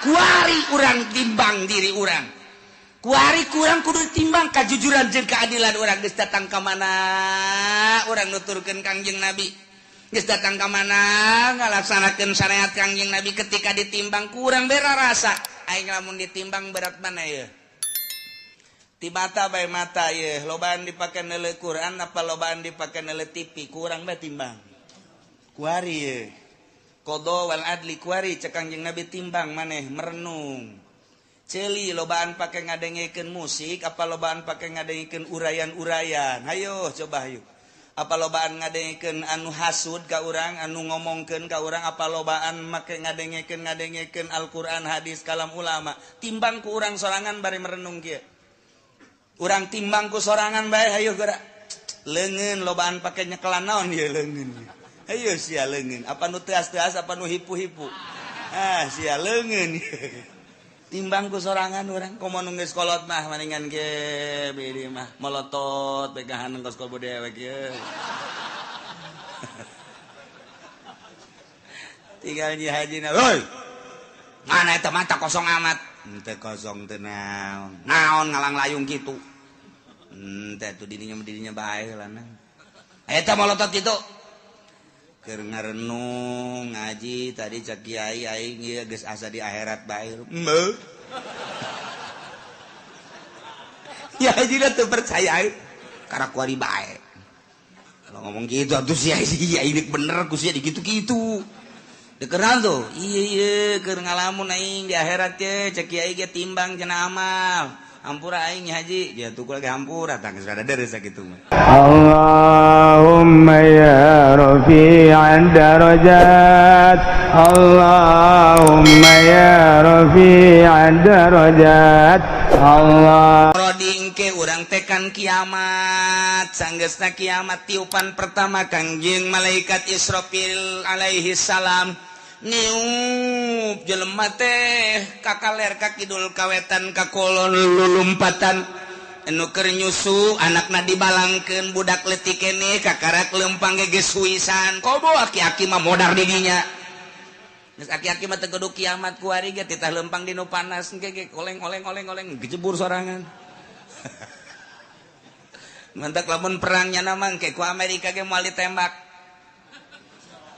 kuari urang timbang diri urang kuari kurang kudu timbang kejujuran jeung keadilan urang geus datang ka mana urang nuturkeun Kangjeng Nabi geus datang ka mana ngalaksanakeun syariat Kangjeng Nabi ketika ditimbang kurang bera rasa aing lamun ditimbang berat mana ya ti mata bae mata ye lobaan dipake neuleuh Quran apa lobaan dipake neuleuh TV kurang bae timbang kuari ye qada wal adli kuari cek Kangjeng Nabi timbang maneh merenung ceuli lobaan pake ngadengekeun musik apa lobaan pake ngadengekeun urayan-urayan hayo coba hayu apa lobaan ngadengekeun anu hasud ka urang anu ngomongkeun ka urang apa lobaan make ngadengekeun Al-Qur'an hadis kalam ulama timbang ku urang sorangan bari merenung kieu urang timbang ku sorangan bae hayo geura leungeun lobaan pake nyekelan naon ieu leungeun hayo sia leungeun apa nu teas-teas apa nu hipu-hipu sia leungeun timbang ku sorangan urang komo nu geus kolot mah maningan ge beureum mah melotot pegahan engkos kolot dewek ye tinggal Nyi Hajina heuy mana eta mata kosong amat teu kosong teu naon ngalang layung kitu teh tuh dirinya bae lanang eta melotot kitu keur ngarenung ngaji tadi cek kiai aing ieu geus asa di akhirat bae meuh ya Hajina teu percaya karena kuari bae kalau ngomong gitu atuh sia ini bener ku sia dikitu-kitu dekeran tuh iya keur ngalamun aing di akhirat teh cek kiai ge timbang cenah amal hampura aing haji dia tukul ge hampura tah geus rada deres sakitu mah Allahumma ya rafi'ad darajat Allahumma ya rafi'ad darajat Allah rodingke urang tekan kiamat sanggeusna kiamat tiupan pertama Kangjeng malaikat Israfil alaihi salam niup jelema teh kakaler ka kidul kawetan ka kolon lulumpatan anu keur nyusu anakna dibalangkeun budak leutik keneh kakarak leumpang ge suisan kobo aki-aki mah modar di dinya geus aki-aki mah teu kudu kiamat ku ari ge titah leumpang di nu panas ge oleng gejebur sorangan mantak lamun perangnya namang ke ku Amerika ge moal ditembak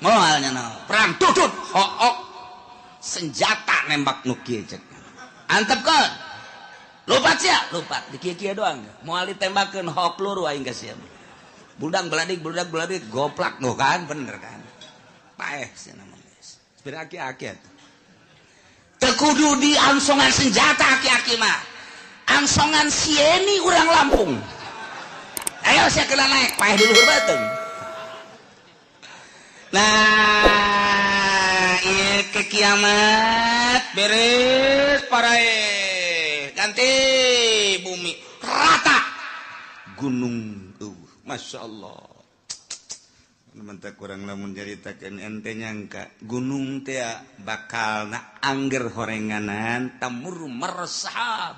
moalnya na perang tutut hook senjata nembak nu kieu cek antepkeun lupat sia lupat di kieu doang moal ditembakkeun hook peluru aing geus sia budak beladik goplak nu kan bener kan paeh cenah mah geus sepeda aki-aki atuh teu kudu diangsongan senjata aki-aki mah angsongan sieni urang Lampung ayo sia kena naik paeh dulu bateung nah ieu ke kiamat beres parae ganti bumi rata gunung Masya Allah mentak kurang lamun jaritakeun ente nyangka gunung teh bakalna angger horenganan tamur meresap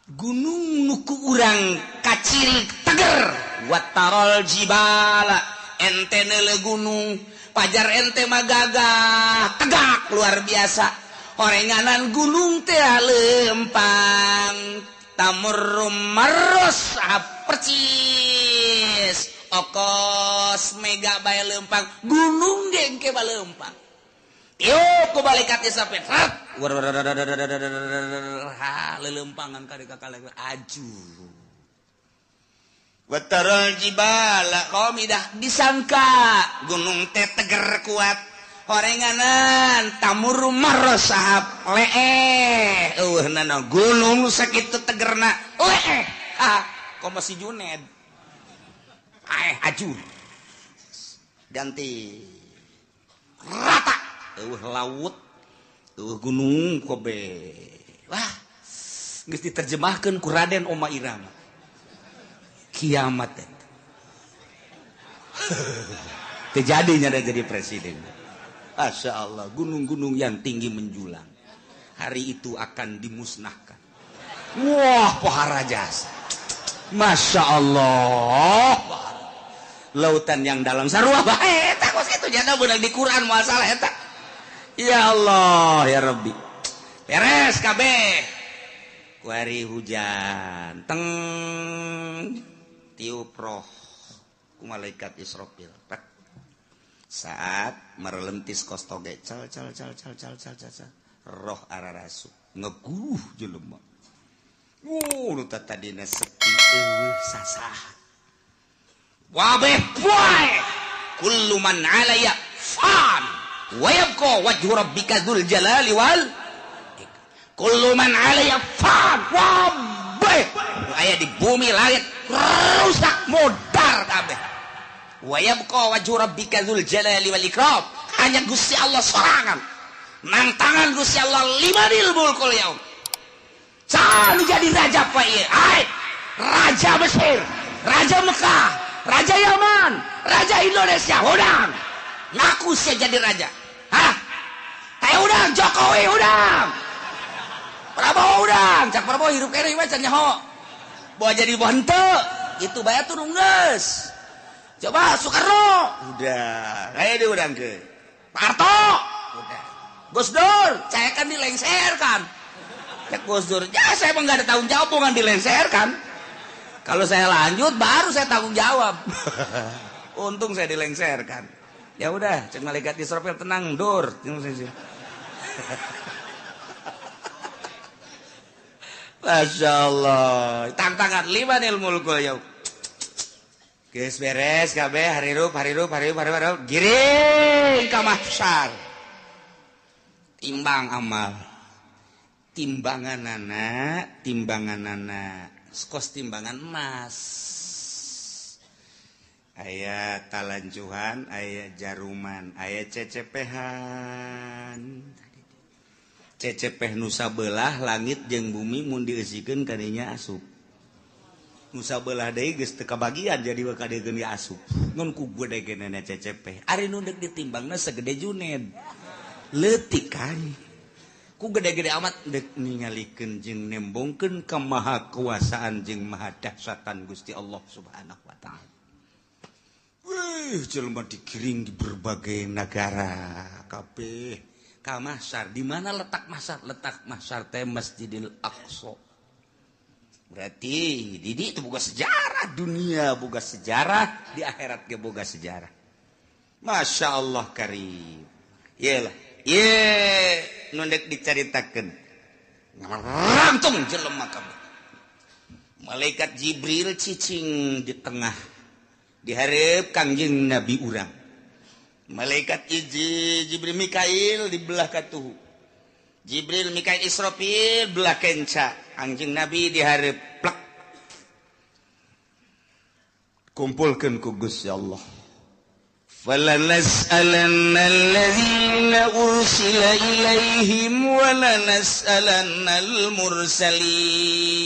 gunung nuku urang kaciri teger watarol jibala ente neuleuh gunung pajar ente mah gagah tegak luar biasa horenganan gunung teh leumpang tamurum maros percis okos mega bae leumpang gunung dengke bae leumpang yuk ku balikat sampai lelempangan kali kakak aju watarol jibala qamidah disangka gunung teh teger kuat horenganan tamuru maros sahab leeh nana gunung sakitu tegerna leeh kok masih Juned aju ganti rata laut gunung kobe wah geus diterjemahkeun ku Raden Oma Irama kiamat terjadinya ada jadi presiden. Masya Allah gunung-gunung yang tinggi menjulang hari itu akan dimusnahkan. Wah pohara jasa Masya Allah lautan yang dalam sarua bae eta kos kitu jana beunang di Quran masalah eta ya Allah ya Rabbi beres kabeh kuari hujan teng tiup roh ku malaikat Israfil saat merelentis kostoge cal roh ararasu ngeguh jelema nu tadina sepi eueuh sasah wabeh poe kullu man 'alaya fan wa yabqa wajhu rabbika dzul jalali wal kullu man 'alaya fan wabeh aya di bumi langit rusak modar kabeh wa yabqa wajhu rabbika dzul jalali wal ikram hanya Gusti Allah sorangan nang tangan Gusti Allah limanil mulkul yaum can jadi raja apa ieu ai raja Mesir raja Mekah raja Yaman raja Indonesia udang ngaku sia jadi raja hah teh udang Jokowi udang Prabowo udang cak Prabowo hirup kene mah can nyaho bawa jadi henteu itu bayar turun geus coba Soekarno udah kayak dia udang ke Pak Harto udah Gus Dur saya kan dilengserkan cek Gus Dur ya saya emang gak ada tanggung jawab bukan dilengserkan kalau saya lanjut baru saya tanggung jawab untung saya dilengserkan ya udah cek malaikat Israfil tenang Dur Masya Allah tantangan limanil mulkul yaum geus beres kabeh harirup giring ka mahsyar timbang amal timbanganana kos timbangan emas aya talanjuhan aya jaruman aya cecepehan cecepeh nu sabelah langit jeung bumi mun dieusikeun kadinya asup nu sabelah deui geus teu kabagian jadi kadegeun di asup ngun ku gede genana cecepeh ari nu deuk ditimbangna segede Juned leutik kan ku gede-gede amat dek ningalikeun jeung nembongkeun ka maha kuasaan jeung maha dahsyatan Gusti Allah Subhanahu wa taala. Wih, jelema dikiring di berbagai negara kabeh ka mahsyar. Di mana letak mahsyar? Letak mahsyar teh Masjidil Aqsa. Berarti di dieu boga sejarah dunia, boga sejarah di akhirat ge boga sejarah. Masya Allah karim. Iyalah. Nundek dicaritakeun rantung jelema kabeh malaikat Jibril cicing di tengah dihareup Kangjeng Nabi urang malaikat Jibril Mikail di belah katuhu Jibril Mikail Israfil belah kenca Kangjeng Nabi dihareup plek kumpulkeun ku Gusti Allah فَلَنَسْأَلَنَّ الَّذِينَ أُرْسِلَ إِلَيْهِمْ وَلَنَسْأَلَنَّ الْمُرْسَلِينَ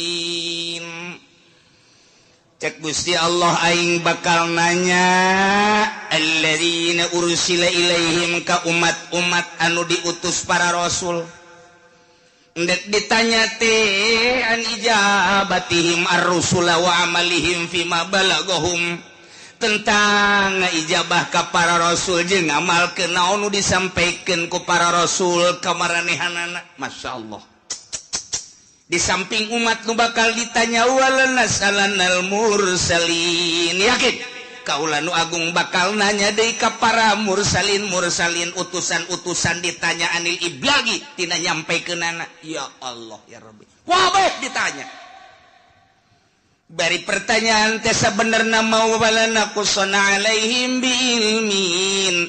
Cek Gusti Allah aing bakal nanya alladzina ursila ilaihim ka umat-umat anu diutus para rasul ndek ditanya teh an ijabatihim ar-rusula wa amalihim fima balagahum tentang ijabah ka para rasul jeung ngamalkeun naon nu disampaikeun ku para rasul ka maranehanana masyaallah di samping umat nu bakal ditanya walanas'alannal mursalin yakin kaula nu agung bakal nanya deui ka para mursalin utusan-utusan ditanya anil iblagi tina nyampekeunana ya Allah ya Rabbi wabeh ditanya bari pertanyaan teh sabenerna mau balana kusana alaihim biilmin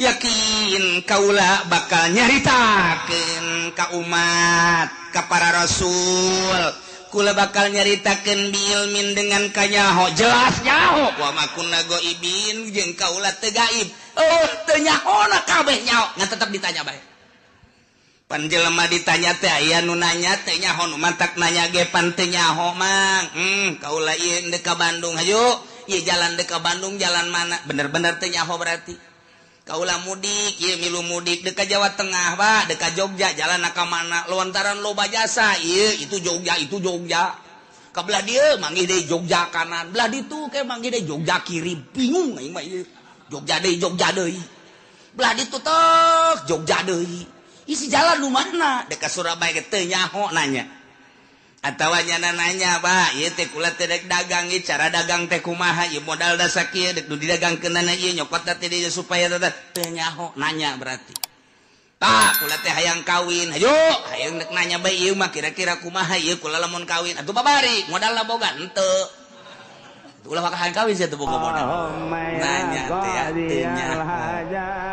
yakin kaula bakal nyaritakeun ka umat ka para rasul kula bakal nyaritakeun biilmin dengan kanyaho jelas nyaho wa makunna ghaibin jeung kaula teu gaib teu nyahona kabeh nyaho ngan tetep ditanya bae pan jelema ditanya teh aya nu nanya teh nyaho nu mantak nanya ge pan teu nyaho mang kaula ieu deuk ka Bandung hayu ieu jalan deuk ka Bandung jalan mana bener-bener teu nyaho berarti kaula mudik ieu milu mudik deuk ka Jawa Tengah ba deuk ka Jogja jalan ka mana lontaran loba jasa ieu itu Jogja ka belah dieu manggih deui Jogja kanan belah ditu ke manggih deui Jogja kiri bingung aing mah ieu Jogja deui belah ditu teh Jogja deui isi jalan lu mana dekat Surabaya teu nyaho nanya atawa nyana nanya Pak ieu teh kula teh dek dagang ieu cara dagang teh kumaha ieu modal da sakieu dek nu didagangkeunna ieu nyokot teh di supaya teu nyaho nanya berarti tah kula teh hayang kawin hayo hayang dek nanya bae ieu mah kira-kira kumaha ieu kula lamun kawin atuh babari modalna boga henteu ulah makahan kawin sih tuh boga modal nanya teh ya teu nyaho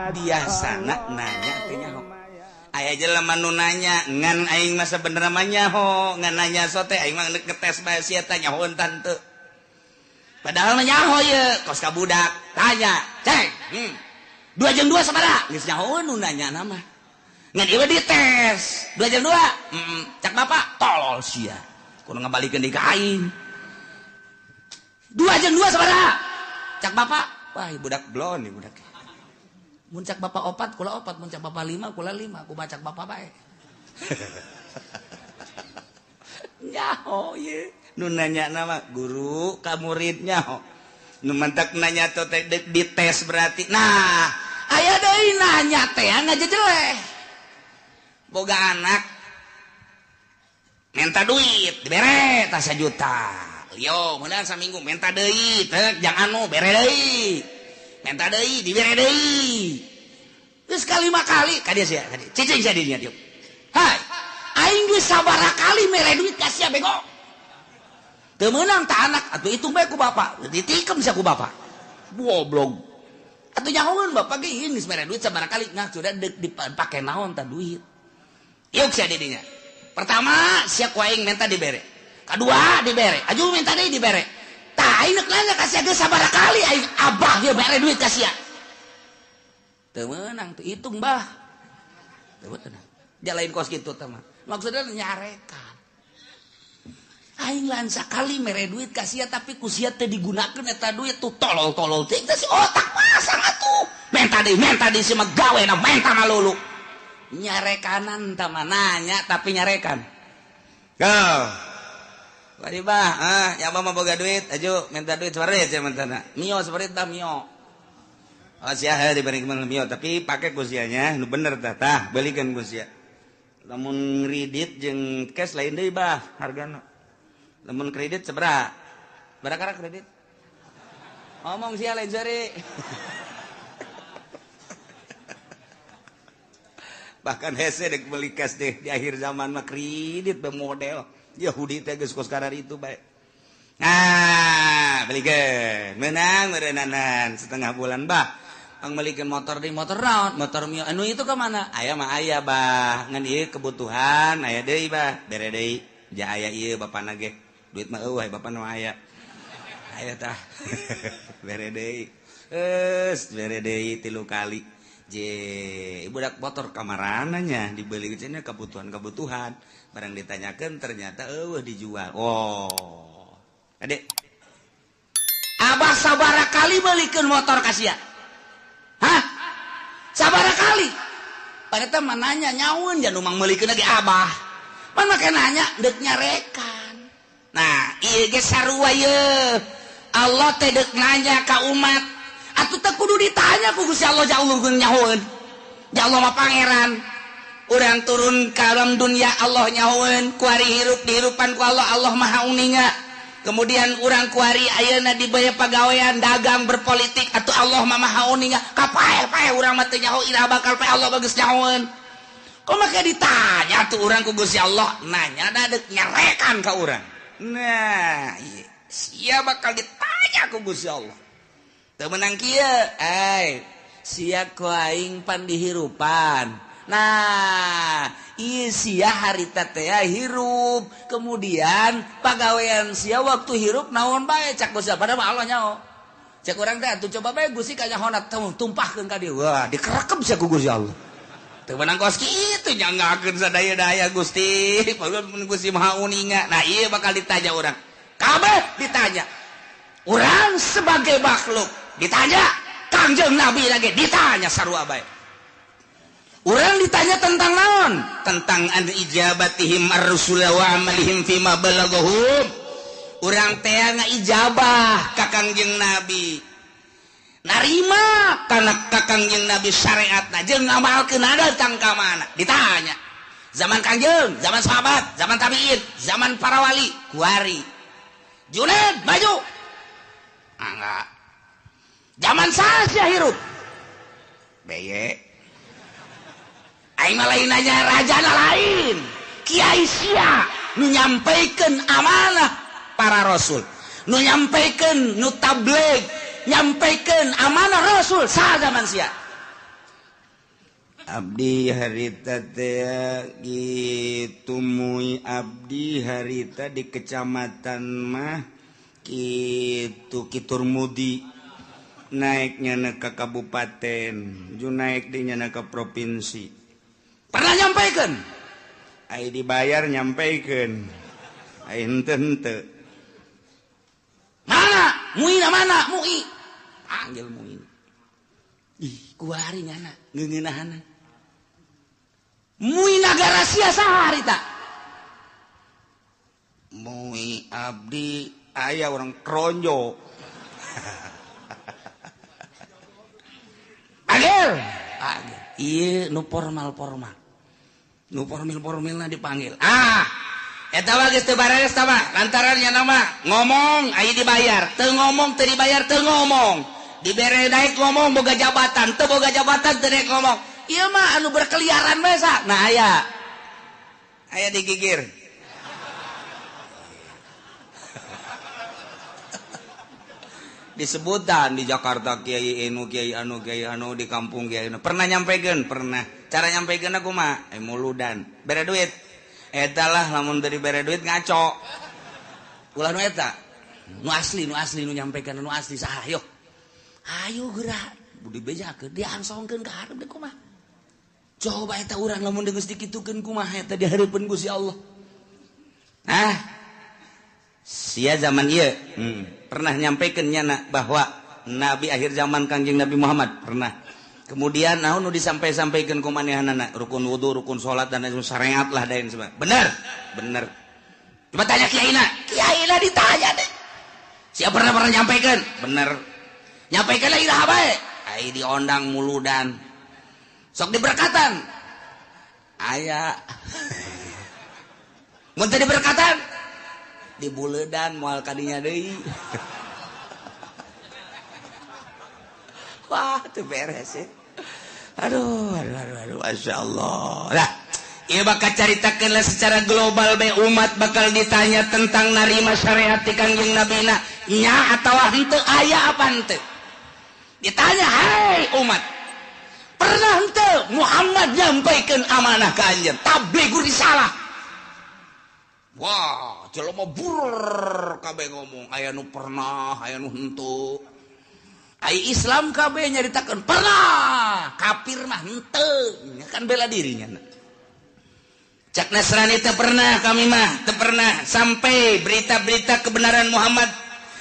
biasana nanya teh nyaho aya jelema nu nanya ngan aing mah sabenerna mah nyaho ngan nanya sote aing mah ngetes bae sia teh nyahoeun tante padahal mah nyaho ye kos ka budak tanya cek 2 jeung 2 sabaraha geus nyahoeun nu nanya nama ngan ieu dites 2 jeung 2 cak bapak tolol sia kudu ngabalikeun di ka aing 2 jeung 2 sabaraha cak bapak wah budak blon ieu budak muncak bapak 4 kula 4 muncak bapak 5 kula 5 aku bacak bapak bae nyaho ye nu nanya nama guru ka muridnya nu mentak nanya teh dites berarti nah aya deui nanya teh ngajejeleh boga anak minta duit dibere tah 1 juta yo meunang saminggu minta deui teh jang anu bere deui minta deui dibere deui geus ka 5 kali ka dia sia ka dia cicing sia dinya dieu hai aing geus sabaraha kali mere duit ka sia bego teu meunang tah anak atuh hitung bae ku bapak ditikem sia ku bapak goblok atuh nyahoeun bapak ge geus mere duit sabaraha kali ngah sudah dipake naon tah duit ieu sia dinya pertama sia ku aing minta dibere kadua dibere aju minta deui dibere tah aing nanya ka sia geus sabaraha kali aing abah dia mere duit ka sia teu meunang teu hitung bah teu meunang jalain kos kitu teh mah maksudna nyarekan aing lan sakali mere duit ka sia tapi ku sia teh digunakeun eta duit tuh tolol-tolol teh si otak pasang atuh menta deui si mah gawena menta malulu nyarekanan tah mah nanya tapi nyarekan go Wadi bah, yang mah boga duit, ajo minta duit separit ya mentana. Mio separit dah mio. Oh sia dibanding kemana mio, tapi pakai kusianya, nu bener tah, belikan kusia. Lamun kredit jeung cash lain deui bah, hargana. Lamun kredit sabaraha? Barakara kredit? Ngomong sia lain sari. Bahkan hese dek beli cash deh di akhir zaman mah kredit bermodel. Yahudi teh geus kos karar itu bae. Nah, belikeun. Meunang meureunnanan setengah bulan bah. Pang belikeun motor deui motor naon? Motor Mio. Anu itu ke mana? Aya mah aya bah. Ngan ieu kebutuhan aya deui bah. Bere deui. Ja aya ieu bapana ge. Duit mah eueuh bapana mah aya. Aya tah. Bere deui. Bere deui 3 kali. Budak motor kamarana nya dibeli cenah kebutuhan barang ditanyakan ternyata dijual. Oh adek abah sabaraha kali belikeun motor ka sia hah sabaraha kali pareta mah nanya nyaun jan umang meulikeun ge abah pan make nanya deuk nyarekan. Nah ieu ge sarua ye Allah teh deuk nanya ka umat atuh teh kudu ditanya ku Gusti Allah jauh nyahoeun. Ja Allah mah pangeran. Urang turun ke alam dunia Allah nyahoeun, kuari hirup dihirupan ku Allah, Allah Maha Uninga. Kemudian urang kuari ayeuna dibaya pagawean dagang berpolitik atuh Allah mah Maha Uninga. Kapae urang mah teu nyaho ira bakal pae Allah bagus nyahoeun. Kok make ditanya tuh urang ku Gusti Allah nanya dadek nyarekan ka urang. Nah, iya. Sia bakal ditanya ku Gusti Allah. Teu meunang kieu, sia ku aing pan dihirupan. Nah, ieu sia harita teh hirup. Kemudian pagawean sia waktu hirup naon bae cak Gusti padahal Allah nyaho. Cak urang teh atuh coba bae Gusti ka nyahona tumpahkeun ka dieu. Wah, dikerekem sia ku Gusti Allah. Teu meunang kos kitu nyanggakeun sadaya-daya Gusti. Pangeunan Gusti Maha Uninga. Nah, ieu bakal ditanya urang. Kabeh ditanya. Urang sebagai makhluk ditanya, Kangjeng Nabi lagi ditanya sarua bae. Urang ditanya tentang naon? Tentang an ijabatihim ar-rusul wa amalihim fima balaghahum. Urang teh ngaijabah ka Kangjeng Nabi. narima karena Kangjeng Nabi syariatna jeung ngamalkeun datang ka mana ditanya zaman Kangjeng, zaman sahabat, zaman tabi'in, zaman para wali, kuari Junaid maju enggak zaman saya hirup beye aing mah lain nanya rajana lain kiai sia nu nyampaikeun amanah para rasul nu nyampaikeun nu tabligh nyampaikeun amanah rasul sa zaman sia abdi harita teh kitu mui abdi harita di kecamatan mah kitu Kiturmudi naiknya na ke kabupaten ju naik dinya na ke provinsi pernah nyampaikeun ai dibayar nyampaikeun ai henteu mana muina mana mui panggil mui ih kuari nyana ngeungeunahana mui nagara sia saha harita mui abdi aya orang kronjo agel iya nu formal nu formal dipanggil eta mah geus teu bares tah mah lantaran nya nama ngomong aya dibayar teu ngomong teu dibayar teu ngomong dibere daek ngomong boga jabatan teu boga jabatan teu daek ngomong ieu mah anu berkeliaran bae sa nah aya digigir disebutan di Jakarta kiai anu di kampung kiai anu pernah nyampaikeun pernah cara nyampaikeun aku mah muludan bere duit eta lah lamun teu dibere duit ngaco ulah nu eta nu asli nu nyampaikeun nu asli saha yo ayo geura budi bejakeun diangsongkeun ka hareup deui kumaha coba eta urang lamun geus dikitukeun kumaha eta dihareupeun Gusti Allah sia zaman ieu pernah nyampaikeun nyana bahwa nabi akhir zaman Kangjeng Nabi Muhammad pernah kemudian naon nu disampaikeun ku manehanana rukun wudu rukun salat dan syariat lah dain sebagainya bener coba tanya kiaina ditanya deh siapa pernah nyampaikeun bener nyampaikeun lagi dah bae ai diondang muludan sok diberkatan aya mun teu diberkatan di buledan moal kadinya deui wah teu beres ya aduh Masya Allah lah ieu bakal caritakeun secara global be umat bakal ditanya tentang narima syariat ti Kangjeng Nabi na nya atawa henteu aya apa henteu ditanya hai umat pernah henteu Muhammad nyampaikeun amanah ka anjeun tabligh risalah wah jelema bur kabeh ngomong aya nu pernah aya nu henteu ai Islam kabeh nyaritakeun pernah kafir mah henteu kan bela dirinya cak Nasrani teu pernah kami mah teu pernah sampai berita-berita kebenaran Muhammad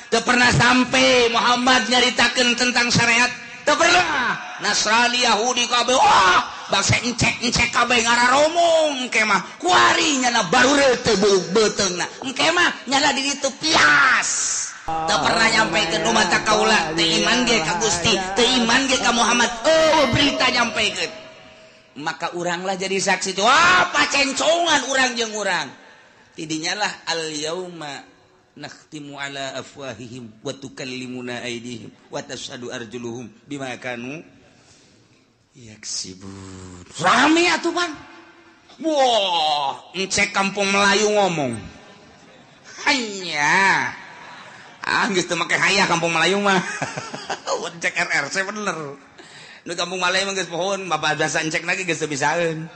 teu pernah sampai Muhammad nyaritakeun tentang syariat teu pernah Nasrani Yahudi kabeh wah bangsa encek kabeh ngararomong engke mah kuari nyana baru teu beuteungna engke mah nyana di ditu pias teu pernah nyampaikeun umat kaula teu iman ge ka Gusti teu iman ge ka Muhammad berita nyampaikeun maka uranglah jadi saksi tuh wah pacencongan urang jeung urang tidinya lah al yauma nakhtimu ala afwahihim wa tukallimuna aydihim wa tashhadu arjuluhum bima kanu yaksibun rame atuh Bang wah encek kampung Melayu ngomong hanya geus teu make hayah kampung Melayu mah encek RRC bener nu kampung Melayu mah geus pohon bapak bahasa encek lagi geus teu bisaeun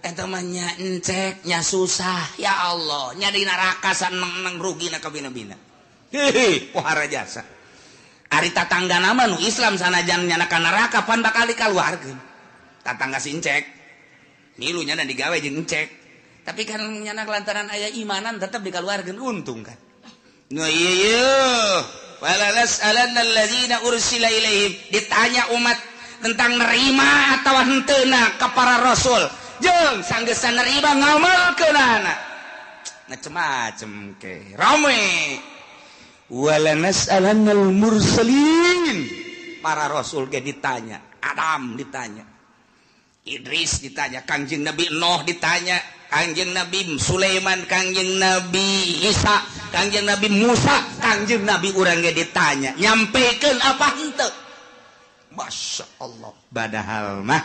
eta mah nya encek nya susah ya Allah nya di neraka saneng-neng rugina ka bina-bina hehe pohara jasa ari tatangga nama nu Islam sanajan nyana ka neraka pan bakal dikaluarkeun tatangga si encek milunya dan digawe jeung encek tapi kan nyana lantaran aya imanan tetep dikaluarkeun untung kan no iya wala nas'alanna alladzina ursila ilaihim ditanya umat tentang nerima atawa henteuna ka para rasul jeung sanggeus nerima ngamalkeunana macem-macem ke rame wala nas'alannal mursalin para rasul ge ditanya, Adam ditanya, Idris ditanya, Kangjeng Nabi Nuh ditanya, Kangjeng Nabi Sulaiman, Kangjeng Nabi Isa, Kangjeng Nabi Musa, Kangjeng Nabi urang ge ditanya, nyampekeun apa henteu? Masya Allah. Padahal mah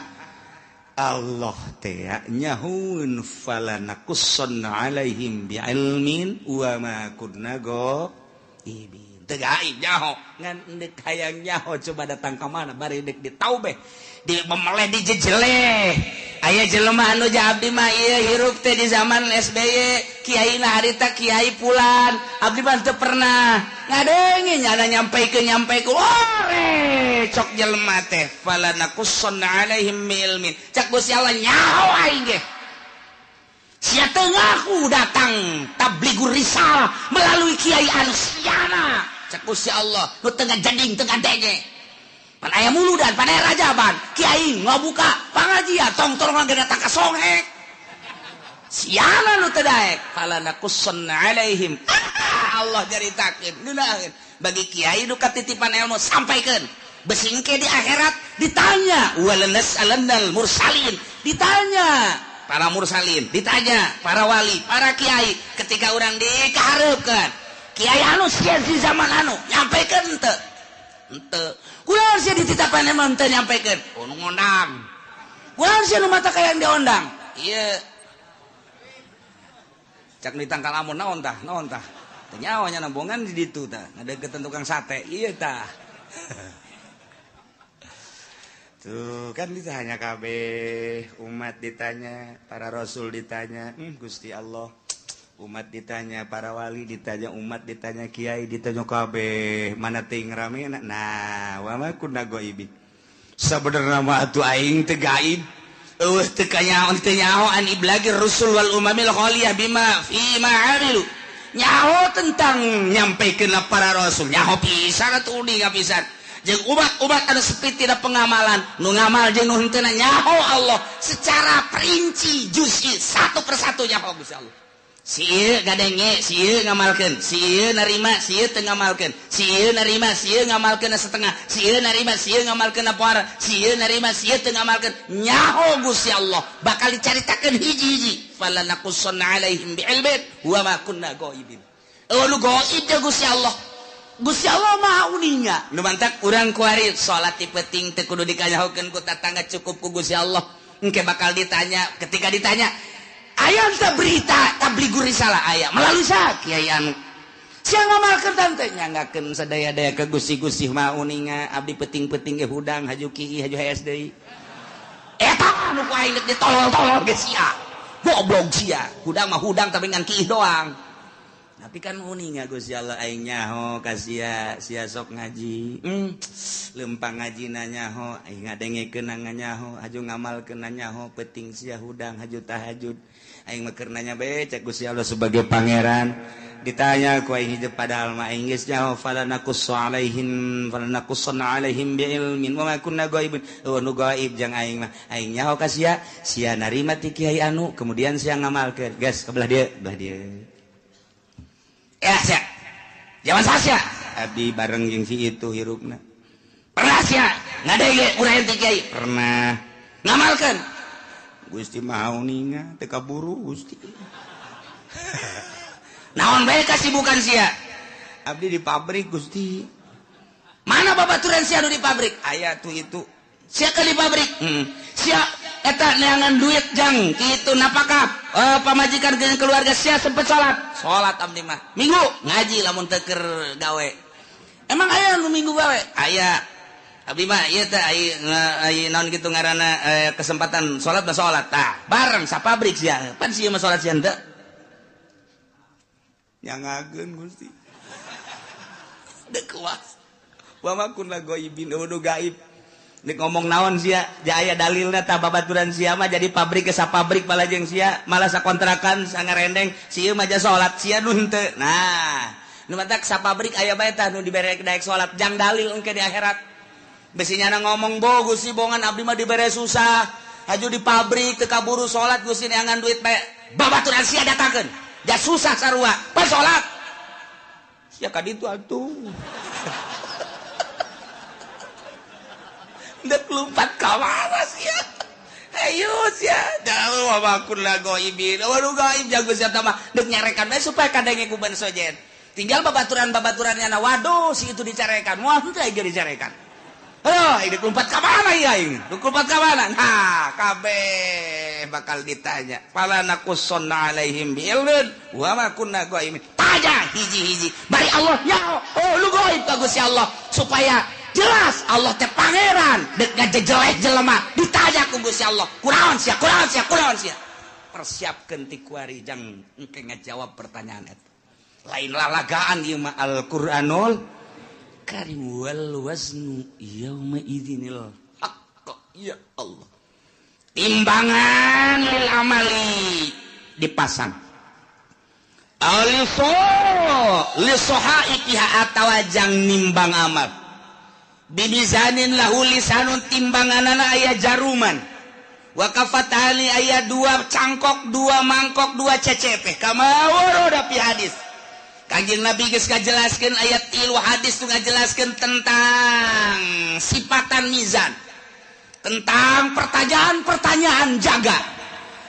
Allah teh nyahun falanakusson alaihim bi'ilmin wa ma kunna ghaibin. Teu gaib nyaho ngan deuk hayang nyaho coba datang ka mana bari deuk ditaubeh di memeleh di jejele. Aya jelema anu ja abdi mah ieu hirup teh di zaman SBY kiaina harita kiai pulan abdi mah teu pernah ngadengi nyana nyampeikeun ore cok jelema teh falanakusson alaihim bi'ilmin cak Gusti Allah nyaho aing ge sia teu ngaku datang tabligur risalah melalui kiai anu siana cak Gusti Allah nu teu ngajading teu ngadenge pan aya muludan pan aya rajaban kiai ngabuka pangajian tong-tong ge datang ka songek siana nu teu daek falanakusson alaihim Allah jaritakeun neunaheun bagi kiai nu katitipan ilmu sampaikeun besingke di akhirat ditanya walanas alannal mursalin ditanya para mursalin ditanya para wali para kiai ketika urang dikahareukeun kiai anu sia di zaman anu nyampaikeun henteu kunaon sia dititapan emang teu nyampaikeun nu ngondang kunaon sia nu mata kayang diondang ieu cak ditangkal amun naon tah teu nyawa nya nambongan di ditu tah ngadeukeutan tukang sate ieu tah tuh kan ditanya kabeh umat ditanya para rasul ditanya Gusti Allah umat ditanya para wali ditanya umat ditanya kiai ditanya kabeh mana teuing ramena nah wa ma kunna ghaibin sabenerna mah atuh aing teu gaib eueuh teu kanyaho teu nyaho an iblagir rusul wal umamil khaliyah bima fi ma amilu nyaho tentang nyampaikeun para rasul nyaho pisan atuh uning pisan jeung umat-umat anu sepi tidak pengamalan nu ngamal jeung nu henteu nyaho Allah secara perinci juz'i satu persatu nyaho Gusti Allah si ieu gadenge si ieu ngamalkeun si ieu narima si ieu teu ngamalkeun si ieu narima si ieu ngamalkeun setengah si ieu narima si ieu ngamalkeun poara si ieu narima si ieu teu ngamalkeun nyaho Gusti Allah bakal dicaritakeun hiji-hiji falanakusson alaihim bi'ilmin wa ma kunna ghaibin nu gaib ya Gusti Allah Gusti Allah maha uninya nu mantak urang kuari salat ti penting teu kudu dikanyahokeun ku tatangga cukup ku Gusti Allah engke bakal ditanya ketika ditanya aya teh berita tabligur risalah aya melalui saha kiai anu sia ngamalkeun tante nyanggakeun sadaya-daya ke Gusti maha uninga abdi penting-penting ge hudang haju kiai haju HS deui eta anu ku aing ditolol-tolol ge sia goblok sia hudang mah hudang tapi ngan kiai doang tapi kan uninga Gusti Allah aing nyaho ka sia sok ngaji lempang ngajina nyaho aing ngadengekeun nyaho haju ngamalkeun nyaho penting sia hudang haju tahajud aing mah keur nanya bae cek Gusti Allah sebagai pangeran ditanya ku aing hidup padahal mah aing geus nyaho falanakusson alaihim bi'ilmin wa ma kunna ghaibin nu gaib jeung aing mah aing nyaho ka sia narima ti kiai anu kemudian sia ngamalkeun geus ka belah dieu ya sia zaman sasya abdi bareng jeung si itu hirupna pernah sia ngadege urang ti kiai pernah ngamalkeun Gusti maha uninga teu kaburu Gusti naon bae kasibukan sia abdi di pabrik Gusti mana babaturan sia anu di pabrik aya tuh itu sia ka di pabrik sia eta neangan duit jang kitu napakah pamajikan jeung keluarga sia sempet salat abdi mah minggu ngaji lamun teu keur gawe emang aya nu minggu gawe aya abdi mah ieu teh ai naon kitu ngaranna kesempatan salat mah salat tah bareng sapabrik sia pan sia mah salat sia henteu nyangageun Gusti deuk kuas wa ma kunna ghaibin nu gaib nek ngomong naon sia aya dalilna tah babaturan sia mah jadi pabrik ke sapabrik bala jeung sia malah sakontrakan sangarendeng sia mah ja salat sia nu henteu nah nu matak sapabrik aya bae tah nu dibere daek salat jang dalil engke di akhirat besinya ngomong bogus sih bongan abdi mah dibere susah haju di pabrik teu kaburu salat Gusti neangan duit bae babaturan sia datangkeun ja susah sarua pas salat sia ka ditu atuh Dek lompat ka mana sia? Ayo sia. Da wakun la goibin. Waduh gaib jago sia tah mah. Dek nyarekan bae supaya kadenge ku ban sojen. Tinggal babaturan-babaturannya na waduh si itu dicarekan. Moal teu aya dicarekan. Dek lompat ka mana ya ini? Dek lompat ka mana? Nah, kabeh bakal ditanya. Fala naqussonna alaihim bi ilmin wa ma kunna goibin. Tanya hiji-hiji. Bari Allah nya. Oh, lu goib ka Gusti Allah supaya jelas Allah teh pangeran dek ngajejelek jelema ditanya ku Gusti Allah kunaon sia persiapkeun ti kuari jang engke ngajawab pertanyaan eta lain lalagaan ieu mah Al-Qur'anul Karim wal waznu yauma idzinil haqq ya Allah timbangan lil amali dipasang lisohaikiha atawa jang nimbang amal bimizanin lahu lisanun timbanganana aya jaruman wakafatali aya 2 cangkok 2 mangkok 2 cecepeh kama waroda fi hadis Kanjeng Nabi geus ngajelaskeun ayat 3 hadis tu ngajelaskeun tentang sifatan mizan tentang pertanyaan-pertanyaan jaga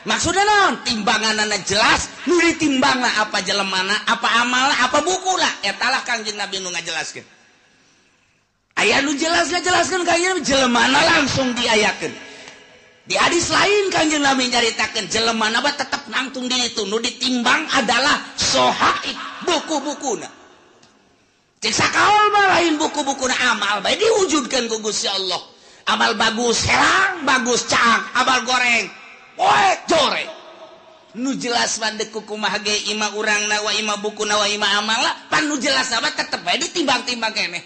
maksudna naon timbanganana jelas nu ditimbangna apa jelemana apa amalna apa bukuna eta lah Kanjeng Nabi nu ngajelaskeun aya nu jelaskan Kanjeng jelemana langsung diayakeun. Di hadis lain Kanjeng Nabi nyaritakeun jelemana mah tetep nangtung di itu nu ditimbang adalah sohaib buku-bukuna. Cek sakaol mah lain buku-bukuna amal bae diwujudkeun ku Gusti Allah. Amal bagus herang, bagus caang, amal goreng, poek joreng. Nu jelas mandek kumaha ge ima urangna wa ima bukuna wa ima amalna pan nu jelas mah tetep bae ditimbang-timbang keneh.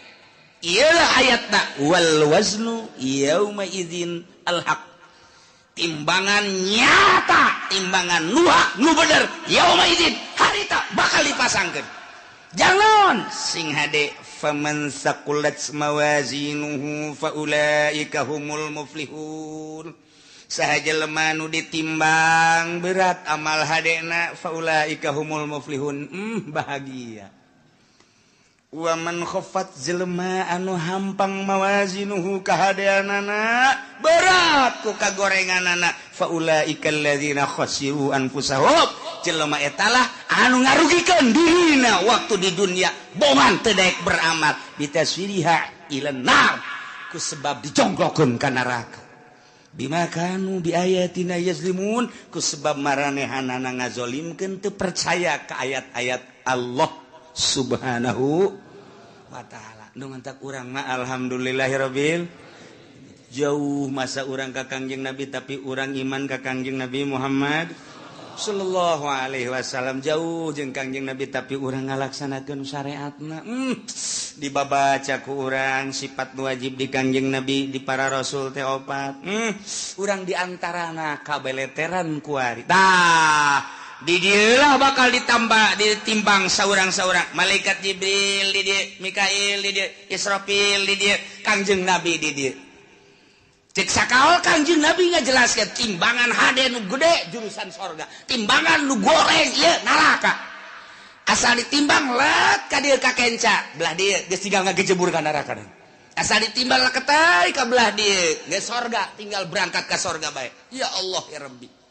Ialah ayatna wal waznu yauma idzin al haq timbangan nyata timbangan nu bener yauma idzin harita bakal dipasangkeun jangan sing hade faman saqulat mawazinuhu faulaika humul muflihun sahaja lemah nu ditimbang berat amal hadena faulaika humul muflihun bahagia wa man khaffat jelema anu hampang mawazinuhu kahadeanana berat ku kagorenganana faulaika alladzina khasiru anfusahum jelema eta lah anu ngarugikeun dirina waktu di dunia bohong teu daek beramal bitaswiriha ilan nar ku sebab dijongklokeun ka neraka bima kanu bi ayatina yazlimun ku sebab maranehanana ngazolimkeun teu percaya ka ayat-ayat Allah subhanahu wa ta'ala nu ngantak urang mah alhamdulillahirabbil jauh masa urang ka Kangjeng Nabi tapi urang iman ka Kangjeng Nabi Muhammad sallallahu alaihi wasallam jauh jeung Kangjeng Nabi tapi urang ngalaksanakeun syariatna dibabaca ku urang sifat nu wajib di Kangjeng Nabi di para rasul teh 4 urang diantarana kabeleteran kuari tah di dieulah bakal ditimbang saurang-saurang malaikat Jibril di dieu Mikail di dieu Israfil di dieu Kangjeng Nabi di dieu cek sakaol Kangjeng Nabi ngajelaskeun timbangan hade nu gede jurusan sorga timbangan nu goreng ieu neraka asal ditimbang let ka dieu ka kenca belah dieu geus tinggal ngagejebur ka neraka asal ditimbang leketai ka belah dieu geus sorga tinggal berangkat ka sorga bae ya Allah ya Rabbi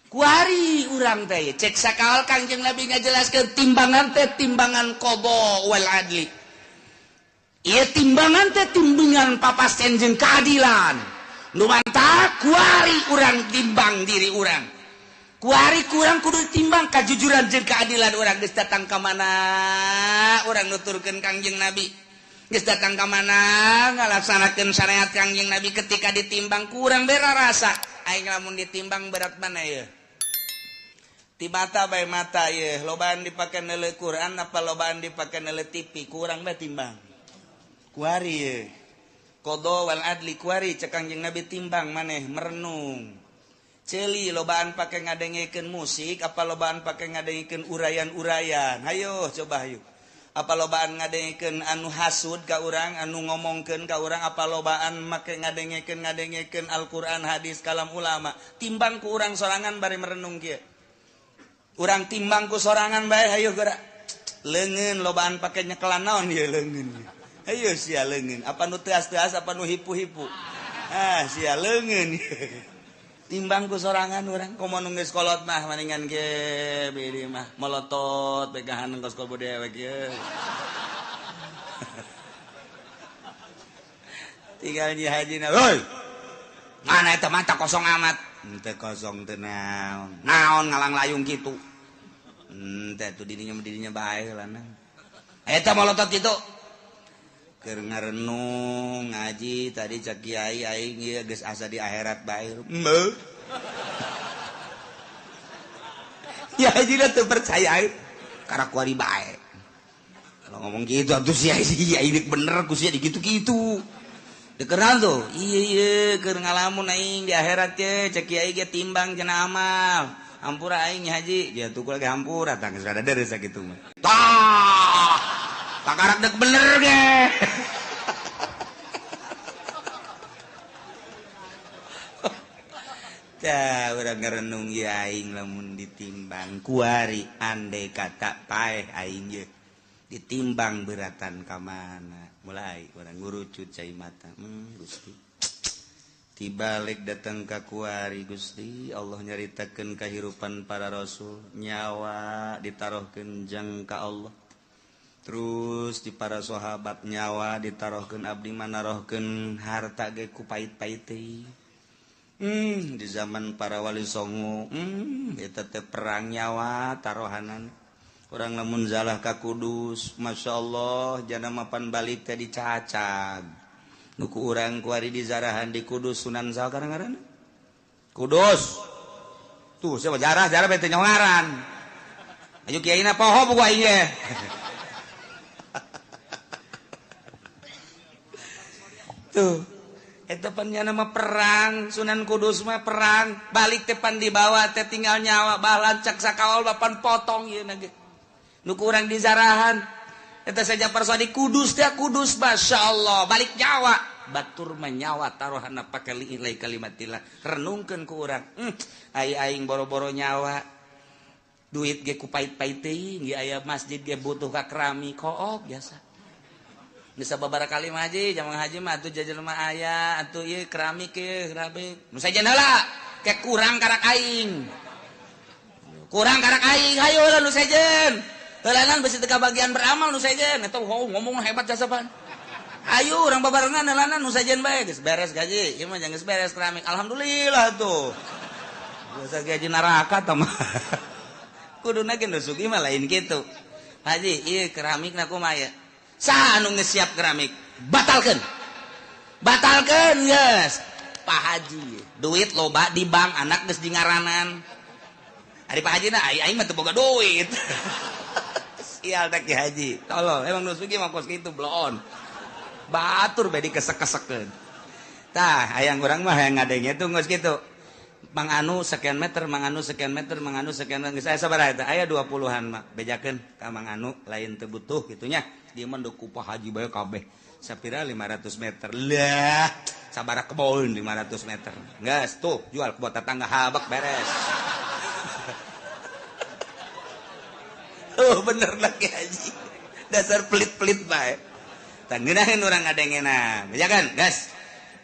kuari urang teh cek sakaol Kangjeng Nabi ngajelaskeun timbangan teh timbangan qada wal adli ieu timbangan teh timbangan papasten jeung keadilan nu mantap kuari urang timbang diri urang kuari kurang kudu timbang kajujuran jeung keadilan urang geus datang ka mana urang nuturkeun Kangjeng Nabi geus datang ka mana ngalaksanakeun syariat Kangjeng Nabi ketika ditimbang kurang bera rasa aing lamun ditimbang berat mana ya ti mata bae mata ye lobaan dipake neuleuh Quran apa lobaan dipake neuleuh TV kurang bae timbang kuari ye qada wal adli kuari cek Kangjeng Nabi timbang maneh merenung ceuli lobaan pake ngadengekeun musik apa lobaan pake ngadengekeun urayan-urayan hayo coba hayo apa lobaan ngadengekeun anu hasud ka urang anu ngomongkeun ka urang apa lobaan make ngadengekeun Al-Qur'an hadis kalam ulama timbang ku urang sorangan bari merenung kieu urang timbang ku sorangan bae hayo geura leungeun lobaan pake nyekelan naon ieu leungeun hayo sia leungeun apa nu teas-teas apa nu hipu-hipu sia leungeun timbangku sorangan urang komo nu geus kolot mah maningan ge beureum mah molotot pegahan engkos kolot dewek ye tinggal Nyi Haji na heuy mana eta mata kosong amat teu kosong teu naon ngalang layung kitu teh tuh dirinya bae lanang eta molotot kitu keur ngarenung ngaji tadi cak kiai aing ieu geus asa di akhirat bae meuh ya Haji teu percaya karena kuari bae kalau ngomong gitu atuh si Haji bener ku sia dikitu-kitu dikenal tuh iya keur ngalamun aing di akhirat teh cek kiai ge timbang cenah amal hampura aing Nyi Haji dia tukul ge hampura tah geus rada deres sakitu mah tah pakarak dek bener ge tah urang ngarenung ieu aing lamun ditimbang kuari andai kata paeh aing ge ditimbang beratan ka mana mulai orang ngurucut cai mata Gusti tibalik datang ka kuari Gusti Allah nyaritakeun kahirupan para rasul nyawa ditarohkeun jang ka Allah terus di para sahabat nyawa ditarohkeun abdi manarohkeun harta ge ku pait-pait teh di zaman para wali songo eta teh perang nyawa tarohanan orang lamun zalah ka Kudus Masya Allah jana mapan balik teh dicacag nuku urang kuari dizarahan di Kudus Sunan saha ngaranna Kudus tuh siapa jarah bae teh ngaran aju kiaina poho buku aing ge tuh eta pan nama perang Sunan Kudus mah perang balik teh pan dibawa teh tinggal nyawa balan cak sakaol bapan potong ieu na ge nuku urang dizarahan eta saja persoa di Kudus teh Kudus Masya Allah balik nyawa batur mah nyawa tarohanna pake ilai kalimatillah renungkeun ku urang aing boro-boro nyawa duit ge ku pait-pait teuing ge aya masjid ge butuh ka keramik kook biasa geus sababaraha kali mah Haji jamang haji mah atuh jajan mah aya atuh ieu keramik ge keramik nu sajen heula ke kurang karak aing hayo heula nu sajen helanan besi teka bagian beramal nu sajen eta ngomong hebat jasapan ayo urang babarengan helanan nu sajen bae geus beres gaji ieu mah geus beres keramik alhamdulillah tuh geus gaji neraka tah mah kuduna ge nu sugi mah lain kitu Haji ieu keramikna kumaha ya saha anu geus siap keramik batalkeun geus Pak Haji duit loba di bank anak geus di ngaranan ari Pak Haji na aing mah teu boga duit sial teh Ki Haji tolong emang nu sugi mah kos kitu bloon batur bae dikesek-kesekeun tah hayang urang mah hayang ngadenge tuh geus kitu Mang anu sekian meter geus aya sabaraha eta aya 20-an mah bejakeun ka Mang anu lain teu butuh kitu nya dieu mah ku Pak Haji bae kabeh sapira 500 meter lah sabaraha kebon 500 meter geus tuh jual ku buat tetangga habak beres oh bener lagi Haji dasar pelit-pelit bae tah ngeunaheun urang ngadengena bejakeun gas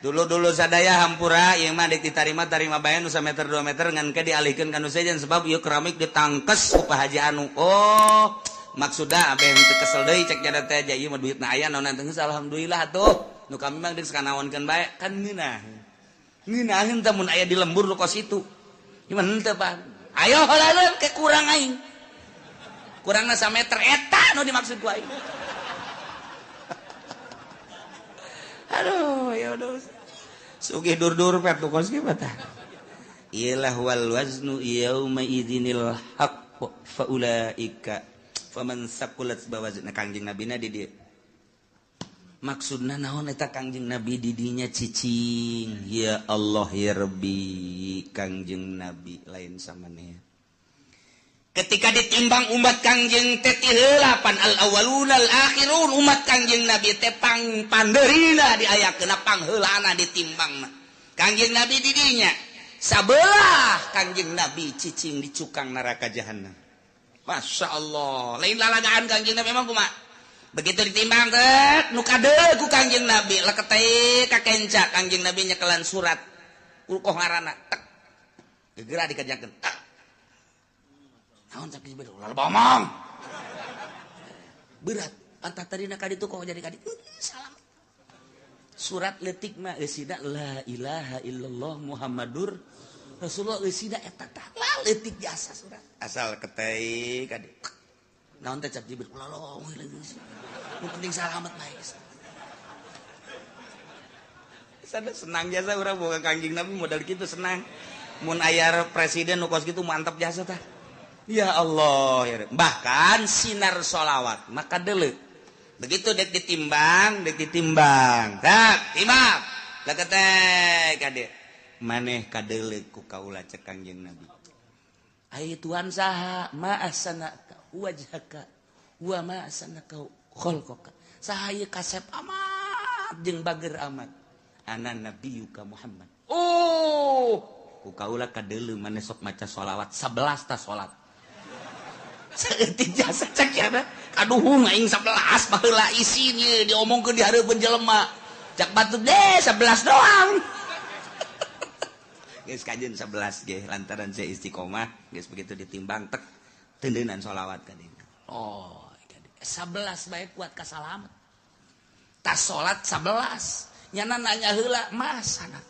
dulu sadaya hampura ieu mah dek ditarima bae nu 1 meter 2 meter ngan ke dialihkeun ka nu sejen sebab ieu keramik ditangkes ku Pak Haji anu oh maksudna abeh teu kesel deui cek jada teh ieu mah duitna aya naon teh alhamdulillah atuh nu kami mah geus kanaonkeun bae kan ngeunaheun teh mun aya di lembur lu kos itu ieu mah henteu Pak ayo heula ke kurang aing kurangna 1 meter eta nu dimaksud ku aing aduh ya udah sugih dur-dur pet tuh kos kieu tah ilah wal waznu yauma idzinil haqq fa ulaika faman saqulat bawazna Kangjeng Nabi na di dieu maksudna naon eta Kangjeng Nabi di dinya cicing ya Allah ya Rabbi Kangjeng Nabi lain samaneh ketika ditimbang umat Kangjeng teh ti heula pan al awwalun al akhirun umat Kangjeng Nabi teh pandeurina diayakeun pangheulana ditimbangna Kangjeng Nabi di dinya sabelah Kangjeng Nabi cicing di cukang neraka jahanam Masya Allah lain lalagaan Kangjeng Nabi memang kumaha begitu ditimbang nu kadeu ku Kangjeng Nabi leket teh ka kenca Kangjeng Nabi nyekelan surat ulkoh ngaranna tek gegera dikajakeun tek naon cak Jibril ulah bomong berat antah tadina ka ditu kok jadi ka ditu salam surat leutik mah eusina la ilaha illallah muhammadur rasulullah eusina eta tah leutik jasa surat asal ketei ka ditu naon teh cak Jibril ulah long lagi yang penting selamat baik sana senang jasa orang boga Kangjeng Nabi modal gitu senang mun aya presiden nu kos gitu mantap jasa tah ya Allah ya bahkan sinar sholawat maka deuleu begitu dek ditimbang tak timbang leket teh kade maneh kadeuleu ku kaula cek Kangjeng Nabi ai tuan saha ma ahsanaka wajhaka wa ma ahsanaka khalqaka sahaya kasep amat jeung bager amat ana nabiyuka Muhammad oh ku kaula kadeuleu maneh sok maca sholawat 11 ta salat saeutik jasa cek yana aduh aing 11 baheula isinya diomongkeun di hareupeun jelema cak batu deh 11 doang geus kajeun 11 ge lantaran saya istiqomah geus begitu ditimbang tek teundeunan sholawat ka dieu oh 11 bae kuat ka salamet tas salat 11 nyana nanya heula masana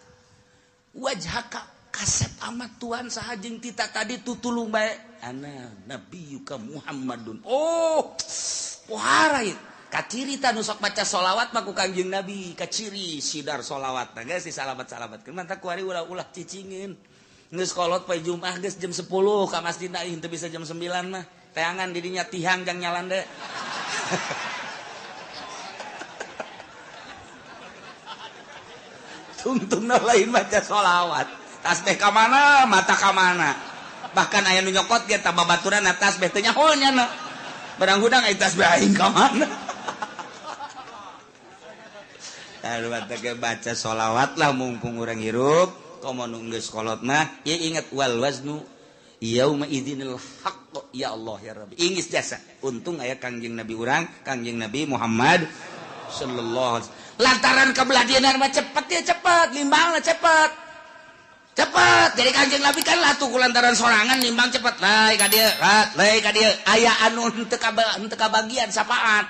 wajhaka kasep amat tuan saha jeung tita tadi tutulung bae ana nabiyuka Muhammadun oh pohara ieu kaciri ta nu sok maca sholawat mah ku Kangjeng Nabi kaciri sidar sholawat tah geus disalabat-salabatkeun mantap ku ari ulah-ulah cicingeun geus kolot poe Jumat geus jam 10 ka masjidna teu bisa jam 9 mah teangan didinya tihang jang nyalande tungtungna lain maca sholawat tasbih ka mana mata ka mana bahkan aya nu nyokot ge tambah baturan tasbih teh nyaho nyana barang hudang aya tasbih aing ka mana anu mata ge baca sholawat lah mumpung urang hirup komo nu geus kolot mah ieu inget wal waznu yauma idzinil haqq ya Allah ya Rabbi ingis jasa untung aya Kangjeng Nabi urang Kangjeng Nabi Muhammad sallallahu alaihi wasallam lantaran kabeladianan mah cepet ya cepet limbangna cepet jadi Kangjeng Nabi kan latuh kulantaran sorangan limbang cepet lai ka dieu aya anu henteu kabagian sapaat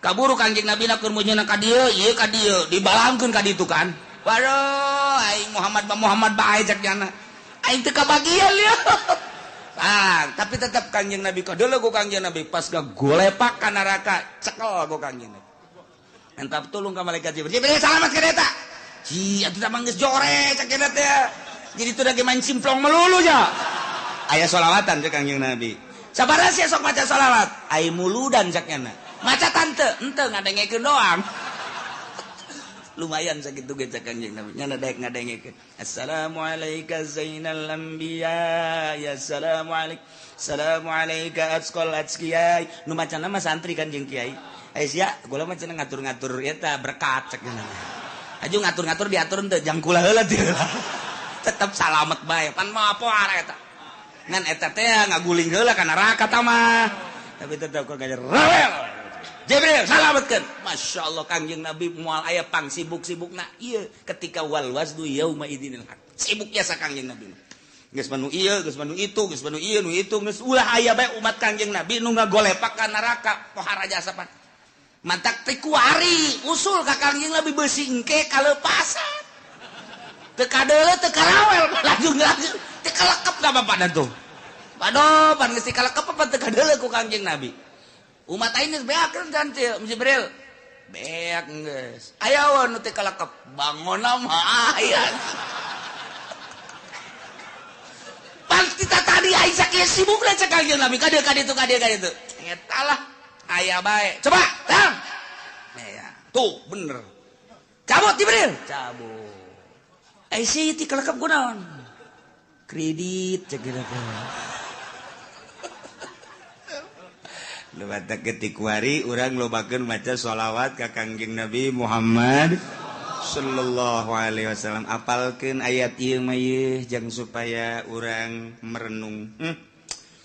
kaburu Kangjeng Nabi na keur munyeuna ka dieu ieu ka dieu dibalangkeun ka ditu kan waduh aing Muhammad bae cek jana aing teu kabagian ya tapi tetap Kangjeng Nabi kadeuleu ku Kangjeng Nabi pas gagolepak ka neraka cekel ku Kangjeng Nabi entah tulung ka malaikat Jibril salamat ka eta ci atuh mah geus jore cek eta teh jadi itu lagi main simplong melulu ya aya sholawatan cek Kangjeng Nabi sabaraha sih sok maca sholawat ai muludan cek nya maca tante henteu ngadengekeun doang lumayan sakitu ge cek Kangjeng Nabi nya daek ngadengekeun assalamu alayka zainal anbiya ya assalamu alayka atqal atqiyai nu macana mah santri kan jeung kiai sia gula mah cenah ngatur-ngatur eta berkat cek nya aju ngatur-ngatur diatur teu jang kula heula teu tetep salamet bae pan mah poara eta ngan eta teh ngaguling heula ka neraka tah mah tapi tetep kok ngajar rewel Jibril salametkeun masyaallah Kangjeng Nabi moal aya pang sibuk-sibukna ieu ketika wal wasdu yauma idzinil haq sibuk jasa Kangjeng Nabi geus manu ieu geus manu itu geus manu ieu nu itu geus ulah aya bae umat Kangjeng Nabi nu ngagolepak ka neraka pohara jasa pan mantak teh kuari usul ka Kangjeng Nabi beusi engke kalepasan teu kadeuleu teu karawel lajung teu kalekep ka bapak tuh padoh pan geus kalekep apa teu kadeuleu ku Kangjeng Nabi umat aing geus beakeun kan Jibril beak geus aya wae nu teu kalekep bangona mah aya pan kita tadi aing sakieu sibuk lah cek Kangjeng Nabi ka dieu eta lah aya bae coba tang ya tuh bener cabut Jibril cabut sih ti kalekep kunaon kredit cek gitu lu batak ketik wari urang lobakeun maca sholawat ka Kangjeng Nabi Muhammad sallallahu alaihi wasallam apalkeun ayat ieu mah ieu jang supaya urang merenung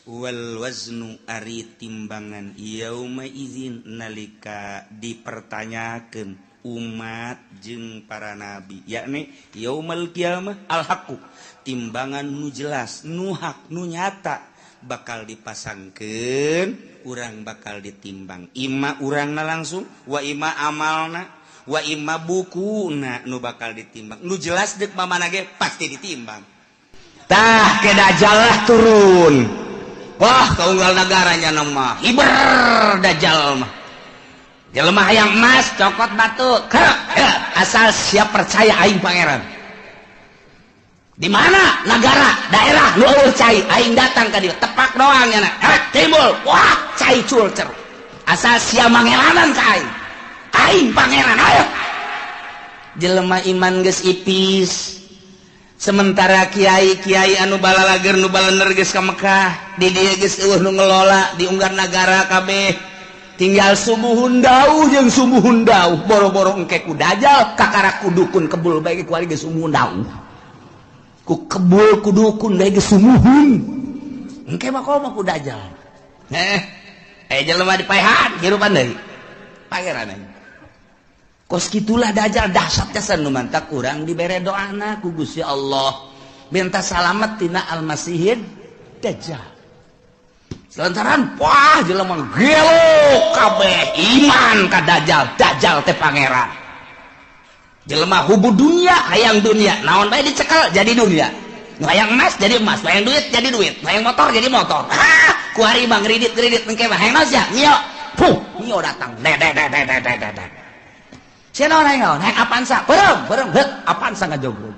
wal waznu ari timbangan yauma izin nalika dipertanyakeun umat jeung para nabi yakni yaumal qiyamah al haqu timbangan nu jelas nu hak nu nyata bakal dipasangkeun urang bakal ditimbang ima urangna langsung wa ima amalna wa ima bukuna nu bakal ditimbang nu jelas deuk mamana ge pasti ditimbang tah ke dajjal lah turun wah kaunggal nagaranya nama hiber dajjal mah jelema hayang emas cokot batu asal siap percaya aing pangeran di mana negara daerah lu eueuh cai aing datang ka dieu tepak doang nya timbul wah cai culcer asal siap mangelanan ka aing pangeran ayo jelema iman geus ipis sementara kiai-kiai anu balalager nu balener geus ka Mekah di dieu geus eueuh nu ngelola di unggar nagara kabeh tinggal sumuhun dauh jeung sumuhun dauh boro-boro engke ku dajal kakara kudukun kebul bae ku ari geus sumuhun dauh ku kebul ku dukun bae geus sumuhun engke mah komo ku dajal jelema dipaehan hirupan deui pangeran kos kitulah dajal dahsyat jasan nu mantak urang dibere doana ku Gusti Allah minta salamet tina al-masihid dajjal lantaran wah jelema gelo kabeh iman ka dajjal teh pangeran jelema hubud dunia hayang dunia naon bae dicekel jadi dunia nu hayang emas jadi emas hayang duit jadi duit hayang motor jadi motor ku ari bang kredit engke mah hayang naon sia mio mio datang de sia naon hayang Avanza berem Avanza ngajogrog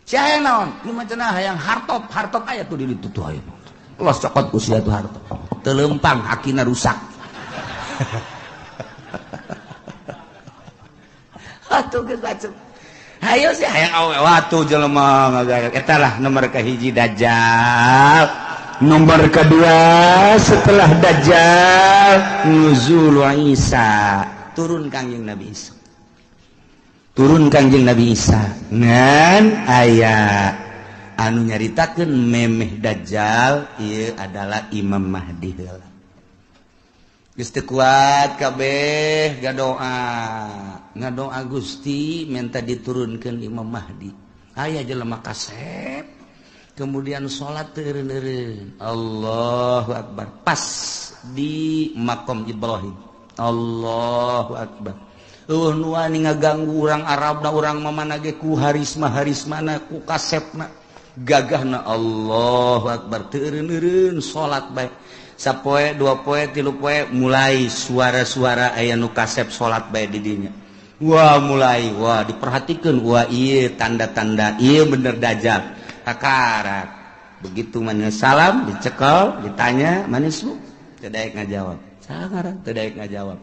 sia hayang naon ieu mah cenah hayang hartop aya tuh di ditu tuh aya los cokot ku sia tuh hartop teu leumpang hakina rusak atuh geus bacem hayo sih hayang awe watu jelema ngagarak eta lah nomor kahiji dajjal nomor kedua setelah dajjal nuzul Isa turun kangjeng Nabi Isa ngan aya anu nyaritakeun memeh dajjal ieu adalah Imam Mahdi heula geus teu kuat kabeh ngadoa Gusti minta diturunkeun Imam Mahdi aya jelema kasep kemudian salat teureun-eureun Allahu Akbar pas di makom Ibrahim Allahu Akbar nu wani ngaganggu urang Arabna urang mamana ge ku harismana ku kasepna gagahna Allahu Akbar teureun-eureun salat bae sapoe dua poe tilu poe mulai suara-suara aya nu kasep salat bae di dinya wah mulai diperhatikeun wah ieu tanda-tanda ieu bener dajjal kakarak begitu mana salam dicekel ditanya manis bu teu daek ngajawab sangaran teu daek ngajawab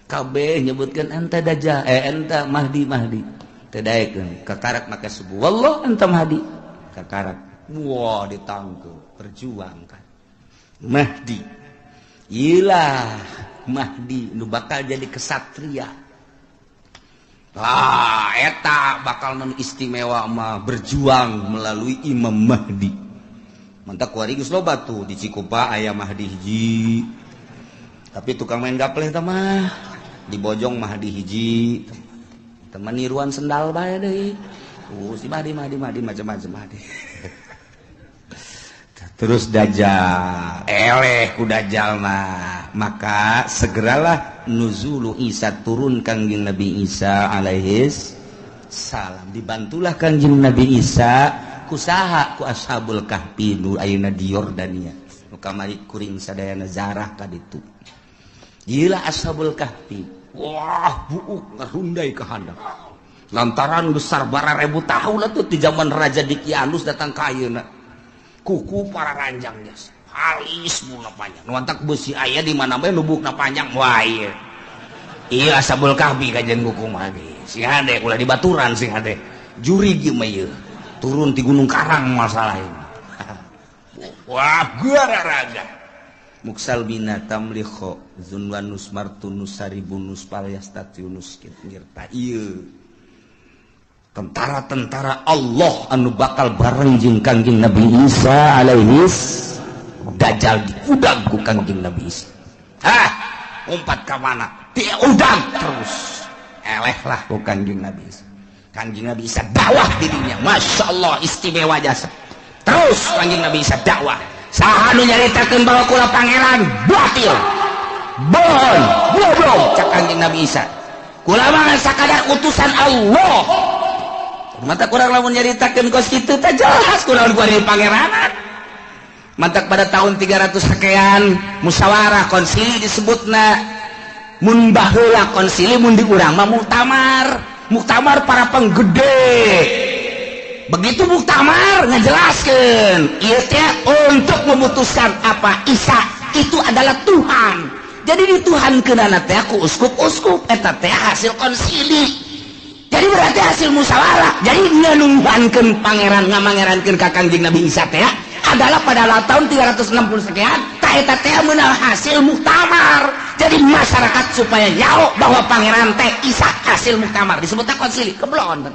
kabeh nyebutkeun ente dajjal ente Mahdi teu daek kakarak make subuh wallah ente Mahdi kakarak wah ditangkeu perjuangkan Mahdi ilah Mahdi nu bakal jadi kesatria eta bakal nu istimewa mah berjuang melalui Imam Mahdi mantap kuari geus loba tuh di Cikupa aya Mahdi hiji tapi tukang main gapleh teh mah di Bojong Mahdi hiji teman niruan sendal bae deui si Mahdi macam-macam Mahdi terus dajjal eleh ku dajjal maka segeralah nuzulu Isa turun kangjeng Nabi Isa alaihis salam dibantulah kangjeng Nabi Isa kusaha ku ashabul kahfi nu ayeuna di Yordania nu kamari kuring sadayana zarah ka ditu gila ashabul kahfi wah buuk ngarundai ka handap lantaran besar bararebu tahun atuh di zaman Raja Dikianus datang ka ayeuna kuku para ranjangnya halis muna panjang nuantak besi aya di mana bae lubukna panjang wah iya ashabul kahfi kajen kuku mah sing hade ulah dibaturan sing hade juri ieu mah ieu turun di Gunung Karang masalah ini wah gararaga muksal bina tamlikho zunwanus martunus saribunus palyastatiunus ngirta ieu tentara-tentara Allah anu bakal bareng jeung kangjeng Nabi Isa alaihis Dajjal diudang ku Kangjeng Nabi Isa. Umpat ka mana? Diudang terus. Eleh lah ku Kangjeng Nabi Isa. Kangjeng Nabi Isa dakwah dirinya. Masya Allah istimewa jasa. Terus Kangjeng Nabi Isa dakwah. Saha nu nyaritakeun bahwa kula pangeran batil. Bohong, goblok cak Kangjeng Nabi Isa. Kula mah sakadar utusan Allah. Mata kurang lamun nyaritakeun kos kitu teh jelas kunaon ku ari pangeranan. Mantak pada tahun 300 sekian musyawarah konsili disebutna mun baheula konsili mun di urang mah muktamar para penggede. Begitu muktamar ngejelaskeun ieu teh untuk memutuskan apa Isa itu adalah Tuhan. Jadi dituhankeunana teh ku uskup-uskup eta teh hasil konsili. Jadi berarti hasil musyawarah. Jadi nganuhankeun pangeran ngamangerankeun ka Kangjeng Nabi Isa teh adalah pada tahun 360 sekian ta eta teh meunang hasil muktamar. Jadi masyarakat supaya nyaho bahwa pangeran teh Isa hasil muktamar disebutna konsili keblon.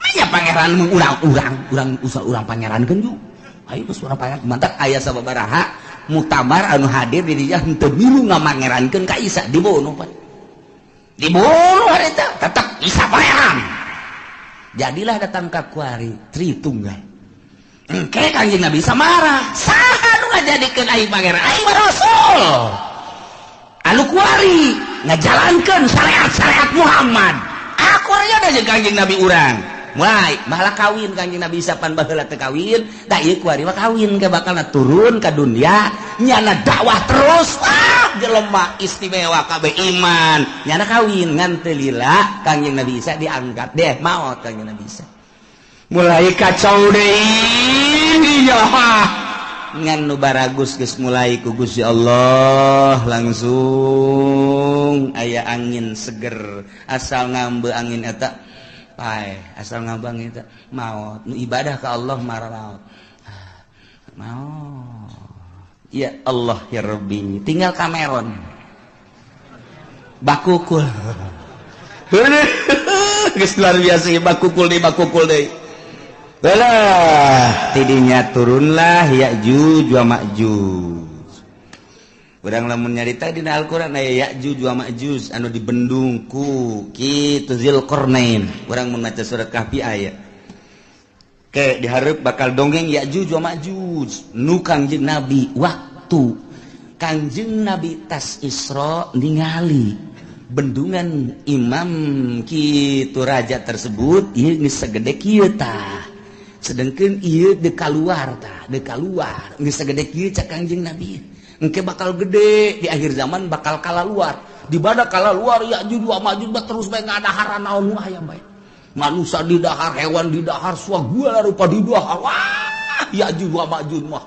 Aya pangeran urang pangerankeun ju. Ayo geus urang pangeran mantap aya sababaraha muktamar anu hadir di dinya henteu milu ngamangerankeun ka Isa dibunuh pan. Dibunuh eta tetap Isa pangeran. Jadilah datang ka kuari Tritunggal. Engke Kangjeng Nabi Isa marah. Saha nu ngajadikeun aing pangeran? Aing mah rasul. Anu kuari ngajalankeun syariat Muhammad. Aku aya jeung Kangjeng Nabi urang. Mulai malah kawin Kangjeng Nabi Isa pan baheula teu kawin, da ieu kuari mah kawin ke bakalna turun ka dunia, nyana dakwah terus. Jelema istimewa kabeh iman. Nyana kawin ngan teu lila Kangjeng Nabi Isa diangkat deh maot Kangjeng Nabi Isa. Mulai kacau deui dinya ngan nu baragus geus mulai ku Gusti Allah langsung aya angin seger asal ngambe angin eta pae asal ngambang itu maut nu ibadah ke Allah marah maut ya Allah ya Rabbi tinggal Cameron bakukul geus luar biasa bakukul deui belah tidinya turunlah Ya'juj wa Ma'juj. Urang lamun nyarita dina Al-Qur'an aya Ya'juj wa Ma'juj anu dibendung ku kitu Zulkarnain. Urang mun maca surat Kahfi aya. Ke dihareup bakal dongeng Ya'juj wa Ma'juj nu Kangjeng Nabi waktu Kangjeng Nabi tas Isra ningali bendungan imam kitu raja tersebut ieu geus sagede kieu tah. Sedengkeun ieu de kaluar tah, de kaluar geus sagede kieu cak Kangjeng Nabi. Engke bakal gede di akhir zaman bakal kalaluar. Di bada kalaluar Ya'juj wa Ma'juj terus bae ngadaharan naon nu aya bae. Manusia di dahar, hewan di dahar, suagula rupa di dahar. Wah, Ya'juj wa Ma'juj mah.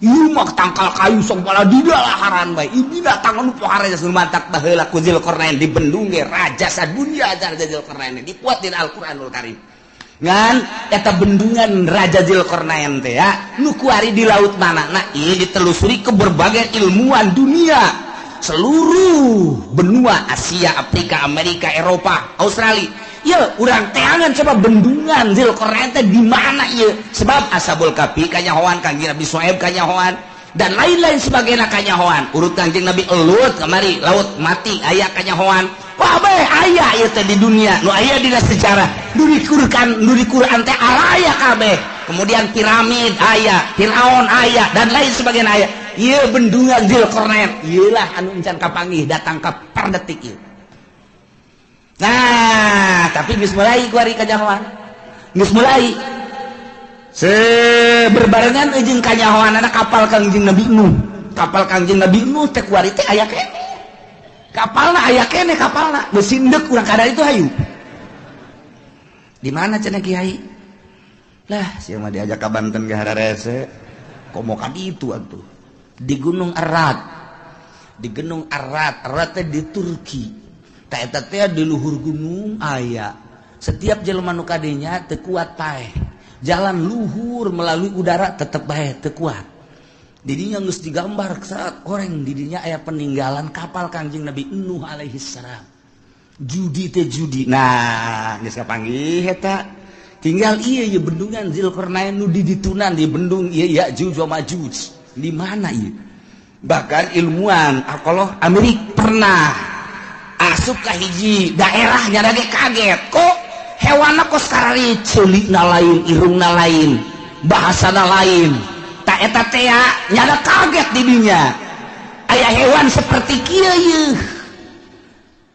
Ieu mah tangkal kayu sok bala di daharan bae. Ieu binatang anu pohara geus mantak baheula ku Zulkarnain di bendung ge raja sadunya Raja Zulkarnain dipuat dina Al-Qur'anul Karim. Ngan eta bendungan Raja Zulkarnain teh ya nu kuari di laut mana nah ini ditelusuri ke berbagai ilmuwan dunia seluruh benua Asia, Afrika, Amerika, Eropa, Australia. Ya urang teangan coba bendungan Zulkarnain teh di mana ieu sebab Ashabul Kahfi kanyahoan Kangjeng Nabi Syuaib kanyahoan dan lain-lain sebagainya kanyahoan urut Kangjeng Nabi Elut kamari laut mati aya kanyahoan. Wah bae aya ieu teh di dunia nu aya dina sejarah nu di Quran teh aya kabeh. Kemudian piramid aya, Firaun aya dan lain sebagainya aya. Ieu bendungan Zulkarnain ieulah anu encan kapanggih datang ka perdetik ieu. Nah, tapi geus mulai kuari kanyahoan. Geus mulai berbarengan jeung kanyahoanana kapal Kangjeng Nabi Nuh. Kapal Kangjeng Nabi Nuh teh kuari teh aya kene. Kapalna aya kene kapalna mesin deuk urang kadar itu hayu. Di mana cenah Kiai? Lah, sia mah diajak ka Banten ge hararese. Komo ka ditu atuh. Di Gunung Arad. Di Gunung Arad, Arad teh di Turki. Ta eta teh di luhur gunung aya. Setiap jelema nu kadinya teu kuat paeh. Jalan luhur melalui udara tetep bae teu kuat. Didinya geus digambar saat orang didinya aya peninggalan kapal Kangjeng Nabi Nuh alaihi salam. Judi teh judi. Nah, geus kapanggih eta tinggal iya bendungan Zulkarnain nu ditunan di bendung iya Ya'juj wa Ma'juj di mana iya bahkan ilmuwan kalau Amerika pernah asup ke hiji daerahnya lagi kaget kok hewana kos karari celikna lain irungna lain bahasana lain tak eta teh nyada kaget di dinya aya hewan seperti kieu yeuh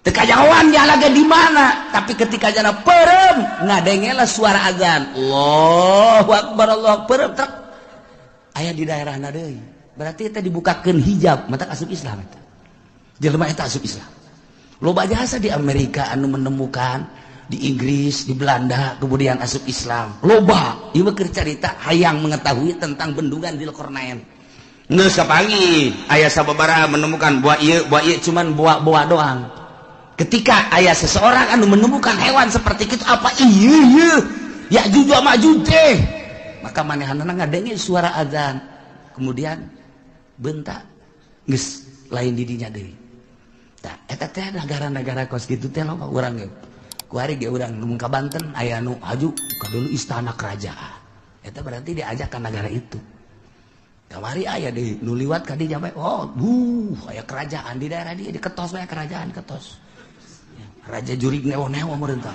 teu kajawan nya lagi di mana tapi ketika jana perem ngadengela suara azan Allahu akbar Allahu akbar trek aya di daerahna deui berarti eta dibukakeun hijab mata asup Islam eta jelema eta asup Islam loba jasa di Amerika anu menemukan di Inggris di Belanda kemudian asup Islam loba ieu mah keur carita hayang mengetahui tentang bendungan Zulkarnain geus sapangi aya sababaraha menemukan buah ieu cuman buah doang ketika aya seseorang anu menemukan hewan seperti itu apa ieu Ya'juj wa Ma'juj teh maka manehanna ngadenge suara azan kemudian bentak geus lain di dinya deui tah eta teh negara-negara kos kitu teh loba urang ge kuari ge urang nu ka Banten aya nu haju ka dulu istana kerajaan eta berarti diajak ka negara itu kamari aya di nu liwat ka dinya bae oh aya kerajaan di daerah dia di ketos bae kerajaan ketos raja jurig newo-newo meureun tah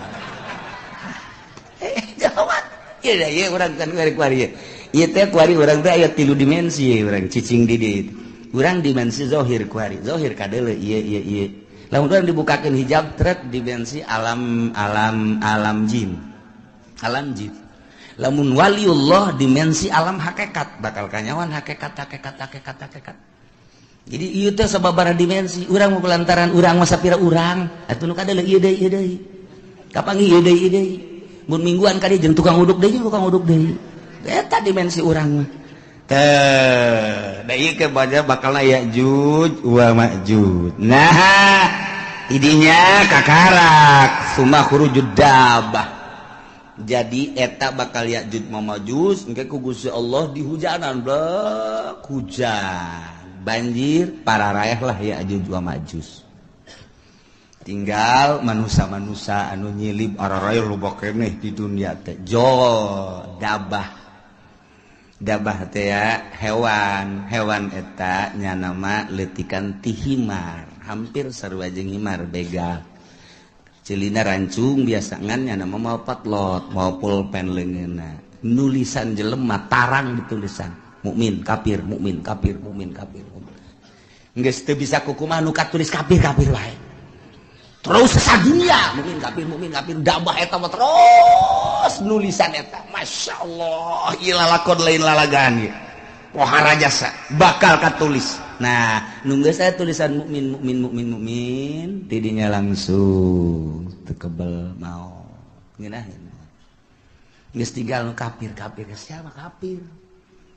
jawab ieu ieu urang kan kuari ieu teh kuari urang teh aya 3 dimensi urang cicing di dieu urang dimensi zahir kuari zahir kadeuleu ieu lamun urang dibukakeun hijab trek dimensi alam jin lamun waliullah dimensi alam hakikat bakal kanyawan hakikat jadi ieu teh sababaraha dimensi urang mah pelantaran urang mah sapira urang atuh nu kadeuleu ieu deui kapanggih ieu deui mun mingguan ka dieu jeung tukang uduk deui eta dimensi urang mah teh da ieu ke baca bakalna Ya'juj wa Ma'juj nah idinya kakarak summa khurujud dabbah jadi eta bakal Ya'juj wa Ma'juj engke ku Gusti Allah dihujanan blek hujan banjir pararaeh lah Ya'juj wa Ma'juj tinggal manusia-manusia anu nyilib araraya loba keneh di dunia teh dabah teh ya hewan eta nya nama leutikan ti himar hampir sarua jeung himar begal celina rancung biasa ngan nya nama mau patlot mau pulpen leungeunna nulisan jelema tarang ditulisan mukmin kafir geus teu bisa kukumaha nu katulis kafir wae terus sadunya mukmin kafir dabah eta mah terus nulisan eta masyaallah ieu lalakon lain lalagan ieu pohara jasa bakal katulis nah nu geus aya tulisan mukmin tidinya langsung teu kebel mau ngeunaheun geus tinggal nu kafir siapa kafir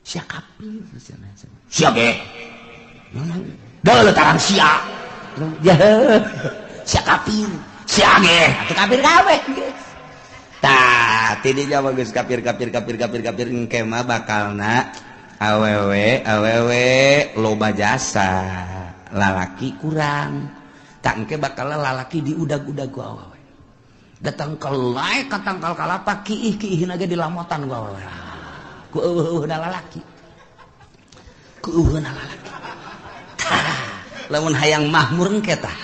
sia kafir sia ge deuleut tarang sia sia kafir sia ge atuh kafir kabeh tah tidinya mah geus kafir engke mah bakalna awewe loba jasa lalaki kurang tak engke bakal lalaki diudag-udag ku awewe datang kelai katangkal kalapa kiih-kiihna ge dilamotan ku awewe ku eueuhna lalaki lamun hayang mahmur engke tah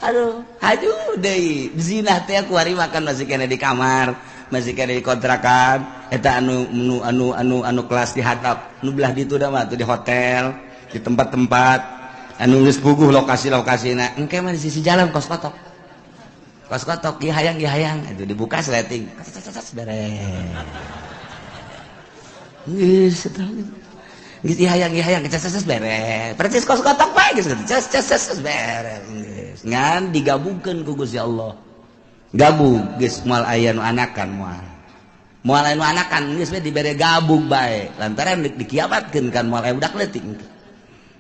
aduh haju deui zina teh kuari makan masih kena di kamar masih kena di kontrakan eta anu kelas di hatap nu belah ditu da mah tuh di hotel di tempat-tempat anu geus puguh lokasi-lokasina engke mah di sisi jalan kos kotok ieu hayang itu dibuka sleting beres geus eta geus hayang ces beres percis kos kotok bae geus ces beres ngan digabungkeun ku Gusti Allah gabung geus moal aya nu anakan moal aya nu anakan geus we dibere gabung bae lantaran dikiamatkeun kan moal aya budak leutik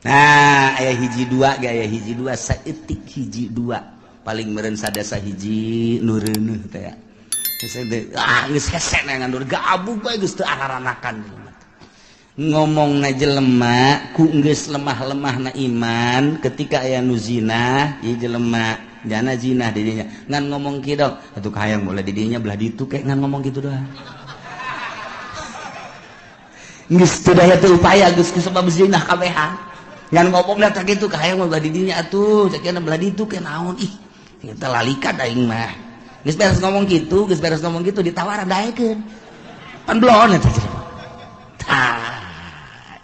nah aya hiji dua ge aya hiji dua saeutik hiji dua paling meureun sadasa hiji nu reuneuh teh ya geus hese ngandur gabung bae geus teu araranakan ngomongna jelema ku geus lemah-lemahna iman ketika aya nu zina ieu jelema jana zina didinya ngan ngomong kitu atuh hayang boleh didinya belah ditu kayak ngan ngomong gitu doang geus teu daya teu upaya geus sebab zina kabehan ngan ngomong da kitu hayang belah didinya atuh sakena belah ditu ke naon ih kita lalikan aing mah geus beres ngomong gitu ditawaran daekeun pan blon eta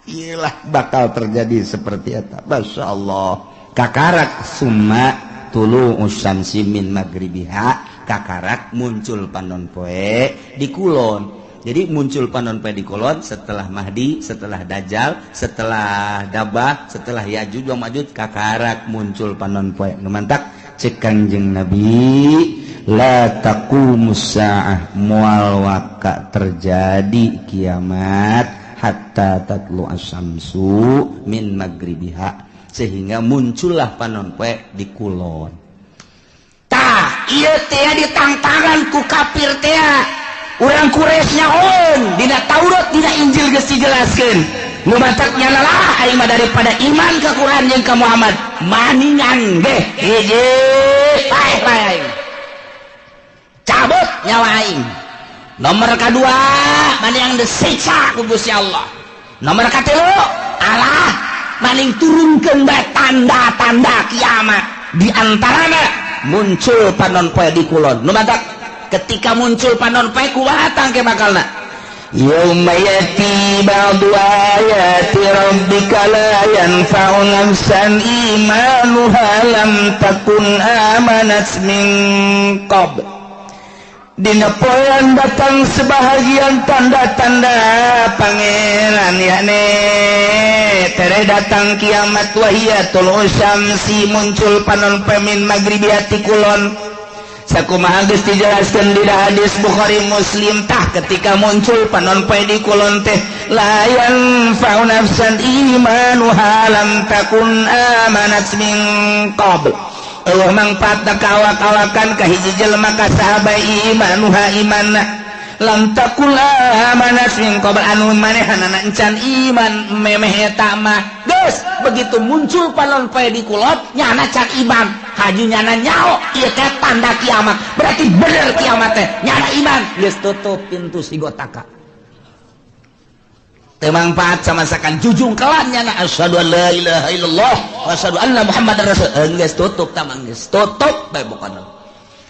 iyalah bakal terjadi seperti eta masyaallah kakarak summa tulu usyamsi min magribiha kakarak muncul panon poe di kulon jadi muncul panon poe di kulon setelah Mahdi setelah Dajjal setelah Dabah setelah Yajuj wa Majuj kakarak muncul panon poe nu mantak cek Kangjeng Nabi la taqumus saah moal waka terjadi kiamat hatta tatlu asyamsu min magribiha sehingga muncullah panon poe di kulon tah ieu teh ditangtangan ku kafir teh urang Quraisy nyaon dina Taurat dina Injil geus dijelaskeun nu matak nyana lah aing mah daripada iman ka Quran jeung ka Muhammad maningan beh hiji lain cabut nyawa aing nomor kedua mana yang disiksa ku Gusti Allah nomor katilu Allah maning turunkeun bae tanda-tanda kiamat di antarana muncul panon poe di kulon nu matak ketika muncul panon poe kumaha tangke bakalna yauma yati ba'du ayati rabbika la yanfa'u nafsan imanuha lam takun amanat min qabl dina poean datang sebahagian tanda-tanda pangeran yakni tere datang kiamat wahiyatul usyamsi muncul panon pemin maghribiati kulon sakumaha geus dijelaskeun di hadis Bukhari Muslim tah ketika muncul panon poe di kulon teh la yanfa'u nafsan imanuha lam takun amanat min qabl Allah mangpaatna kawak-kawakan ka hiji jelema ka sahabat imanuha imanna lam takul amanat min qabl anu manehanana encan iman memeh eta mah geus begitu muncul panon poe di kulon nyana can iman haji nyana nyao ieu teh tanda kiamat berarti bener kiamat teh nyana iman geus tutup pintu si gotaka teu mangpaat sama sakan jujung kelan nyana asyhadu an la ilaha illallah wa asyhadu anna muhammadar rasul geus tutup tamang geus tutup bae bukan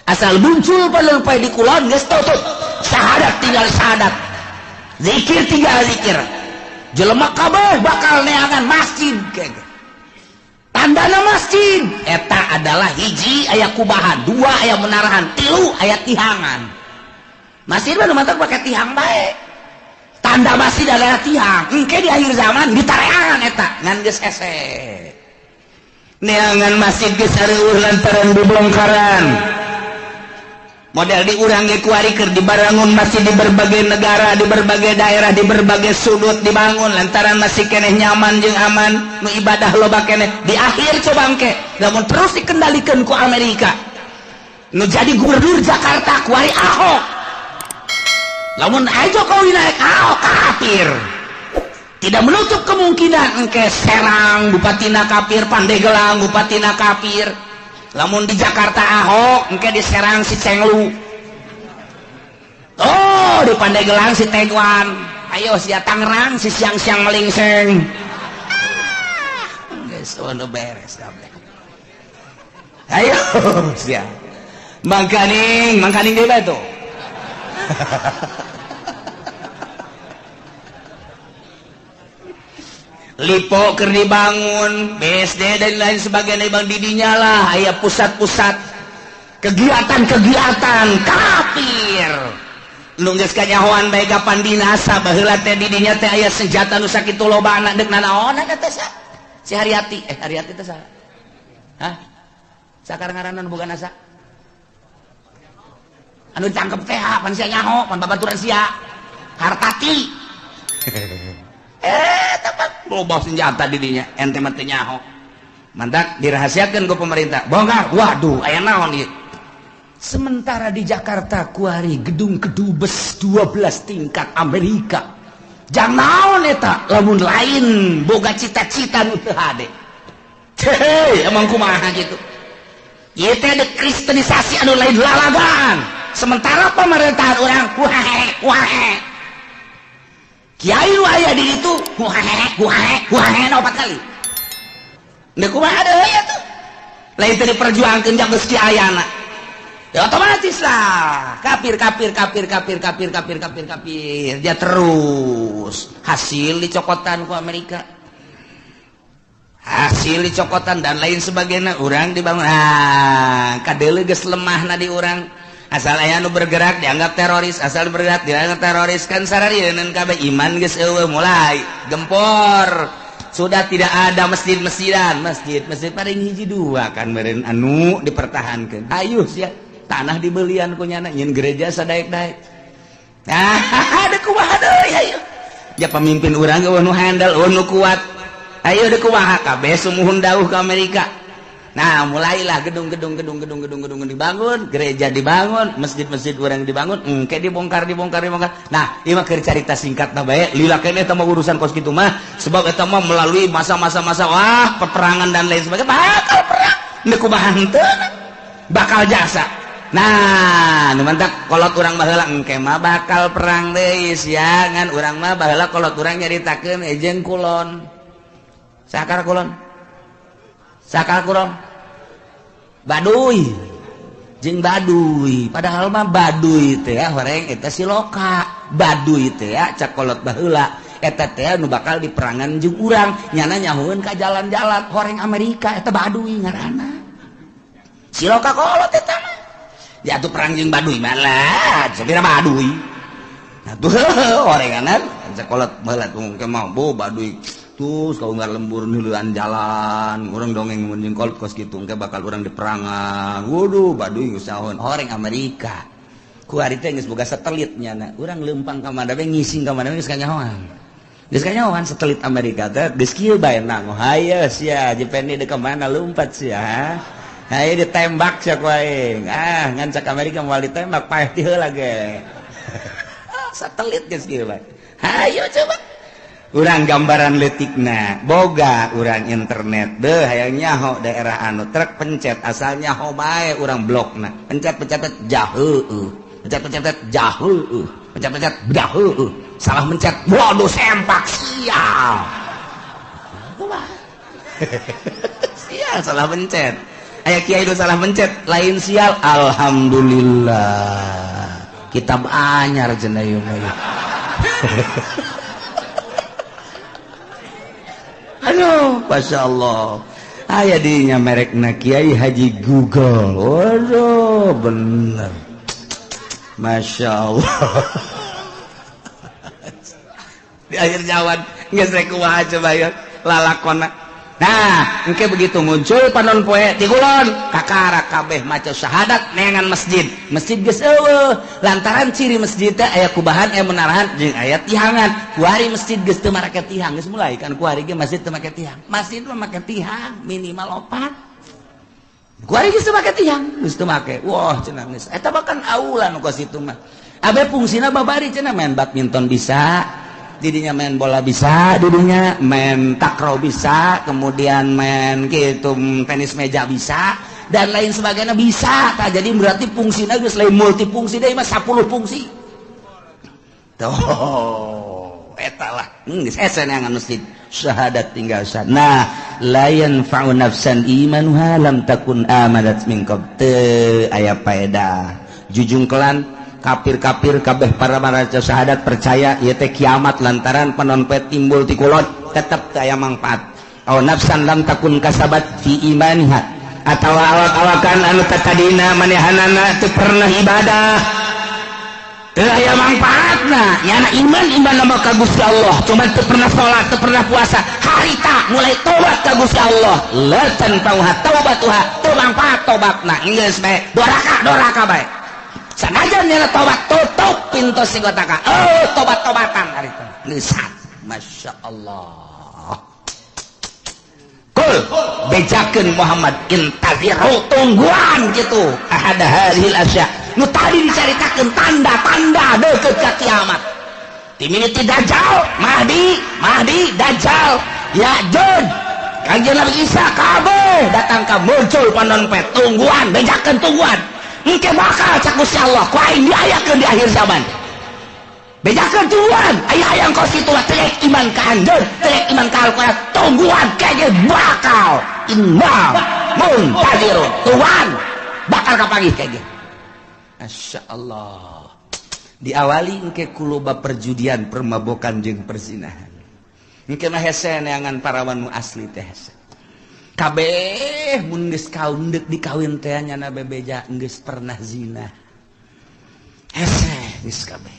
asal muncul panon poe di kulon geus tutup syahadat tinggal syahadat zikir tinggal zikir jelema kabeh bakal neangan masjid kege tandana masjid eta adalah hiji aya kubahan dua aya menarahan tilu aya tihangan masjid mah mantap pakai tihang bae tanda masjid adalah tihang engke di akhir zaman ditareangan eta ngan geus ese neangan masjid geus areueuh lantaran dibongkaran model di urang ge kuari keur dibangun masjid di berbagai negara di berbagai daerah di berbagai sudut dibangun lantaran masih keneh nyaman jeung aman nu ibadah loba keneh di akhir coba engke namun terus dikendalikan ku Amerika nu jadi gubernur Jakarta kuari Ahok lamun aya Jokowi naik Ahok kafir tidak menutup kemungkinan engke Serang bupatina kafir Pandeglang bupatina kafir lamun di Jakarta Ahok engke di Serang si Cenglu oh di Pandeglang si Tegwan ayo si Tangerang si siang-siang melingseng geus ono beres kabeh ayo sia mangkaning deui bae tuh Lipo keur dibangun BSD dan lain sebagainya bang didinya lah aya pusat-pusat kegiatan-kegiatan kafir nu geus kanyahoan bae kapan dinasa baheula teh didinya teh aya senjata nu sakitu loba anak deuk nanaon eta teh si Haryati Haryati teh saha hah sakar ngaranna nu boga nasa anu ditangkep teh pan sia nyaho pan babaturan sia Hartati tepat loba senjata didinya ente mah teu nyaho mantak dirahasiakeun ku pemerintah bongkar waduh aya naon ieu sementara di Jakarta kuari gedung kedubes 12 tingkat Amerika jang naon eta lamun lain boga cita-cita nu teu hade emang kumaha gitu ieu teh dekristenisasi anu lain lalagan. Sementara pemerintahan orang wae kiai nu aya di ditu wae 4 kali. Nek kumaha deui atuh. Lain teh diperjuangkeun jak geus kiayana. Ya otomatis lah kafir dia terus hasil dicokotan ku Amerika, hasil dicokotan dan lain sebagainya. Urang dibangun kadeuleu geus lemahna di urang, asal aya nu bergerak dianggap teroris, asal bergerak dianggap teroris. Kan sararieun kabeh iman geus eueuh mulai gempor. Sudah tidak ada masjid-masjidan, masjid paling hiji dua kan meureun anu dipertahankeun. Ayo sia tanah dibelian ku nyana nyin gereja sadaek-daek. Ada kumaha deui ayo. Ya pemimpin urang ge nu handal nu kuat. Ayo deuk kumaha kabeh sumuhun dawuh ke Amerika. Nah, mulailah gedung-gedung dibangun, gereja dibangun, masjid-masjid urang dibangun, engke dibongkar. Nah, ieu mah keur carita singkatna bae. Lila keneh eta mah urusan kos kitu mah sebab eta mah melalui masa-masa peperangan dan lain sebagainya. Bakal perang. Deuk kumaha henteu bakal jasa. Nah, nu mantak kolot urang baheula engke mah bakal perang deui sia ngan urang mah baheula kolot urang nyaritakeun ejeng kulon. Sakar kulon. Baduy jeung baduy, padahal mah baduy teh horeng eta siloka. Baduy teh cak kolot baheula eta teh nu bakal diperangan jeung urang nyana nyahoeun ka jalan-jalan horeng Amerika eta baduy ngaranna. Siloka kolot eta mah. Ya atuh perang jeung baduy malah sabira baduy. Nah tuh horenganan cak kolot baheula tong ke mah baduy terus kau nggak lembur nuluan jalan orang dongeng menjeng kolot kos gitu engke bakal orang diperangan. Waduh baduy usahawan horeng Amerika ku ari teh geus boga satelitnya na urang leumpang ka mana we ngising ka mana we geus kanyahoan satelit Amerika teh geus kieu bae nang haye sia jepeni deuk ka mana lompat sia haye ditembak sia ku aing ngan cak Amerika moal ditembak paeh ti heula ge satelit geus kieu bae hayo coba. Urang gambaran letikna boga urang internet deh hayang nyaho daerah anu trek pencet asal nyaho bae urang blokna pencet jaheueuh pencet jaheueuh pencet jaheueuh salah mencet waduh sempak sial sial salah mencet aya kiai do salah mencet lain sial alhamdulillah kitab anyar cenah ieu mah. Aduh, Masya Allah. Aya dinya merekna Kiai Haji Google. Waduh, bener. Masya Allah. Di akhir jawan, nggak saya kumaha coba ya, lalakona. Nah, engke begitu muncul panon poe di kulon, kakara kabeh maca syahadat neangan masjid. Masjid geus eueuh, lantaran ciri masjid teh aya kubahan aya menarahan jeung aya tihangan. Kuari masjid geus teu make tihang, geus mulai kan kuari ge masjid teu make tihang. Masjid mah make tihang minimal 4. Kuari geus teu make tihang, geus teu make. Wah, cenah geus. Eta bahkan aula nu kos itu mah. Abe fungsina babari cenah main badminton bisa. Didinya main bola bisa, didinya main takraw bisa, kemudian main gitu tenis meja bisa dan lain sebagainya bisa. Tak jadi berarti fungsinya geus lain multifungsi deui mah 10 fungsi. Tuh, eta lah. Geus ese neangan masjid syahadat tinggal syahadat. Nah, la yanfa'u nafsan imanuha lam takun amanat min qabl. Teu aya faedah. Jujungkelan kafir-kafir kabeh para maca syahadat percaya ieu teh kiamat lantaran penonpet timbul ti kulon tetep teu aya mangpaat. Aw nafsan lam takun kasabat fi imaniha atawa awak-awakan anu tadina manehanana teu pernah ibadah teu aya mangpaatna nyana iman nama ka Gusti Allah cuma teu pernah salat teu pernah puasa harita mulai tobat ka Gusti Allah la tanfa'uha taubatuha teu mangpaat tobatna geus bae doraka bae. Sanajan nyana tobat tutup pintu sigotaka. Oh, tobat-tobatan hari itu. Lisan. Masya Allah. Kul bejakeun Muhammad intaziru tungguan gitu. Ahada hadhil asya. Nu tadi dicaritakeun tanda-tanda deukeut ka kiamat. Ti miniti Dajjal, Mahdi, Dajjal, Ya'juj. Kanjeng Nabi Isa kabeh datang ka muncul panon pet tungguan bejakeun tungguan engke bakal cak Gusti Allah ku aing diayakeun di akhir zaman bejakeun tungguan aya hayang konstitu terek iman ka anjeun terek iman ka Al-Qur'an tungguan kege bakal imam muntazirun tuan bakal kapanggih kege Masya Allah diawali engke kuloba perjudian permabokan jeung perzinahan engke mah hese neangan parawan nu asli teh hese kabeh mun geus kaun deuk dikawin teh nya na bebeja geus pernah zina hese geus kabeh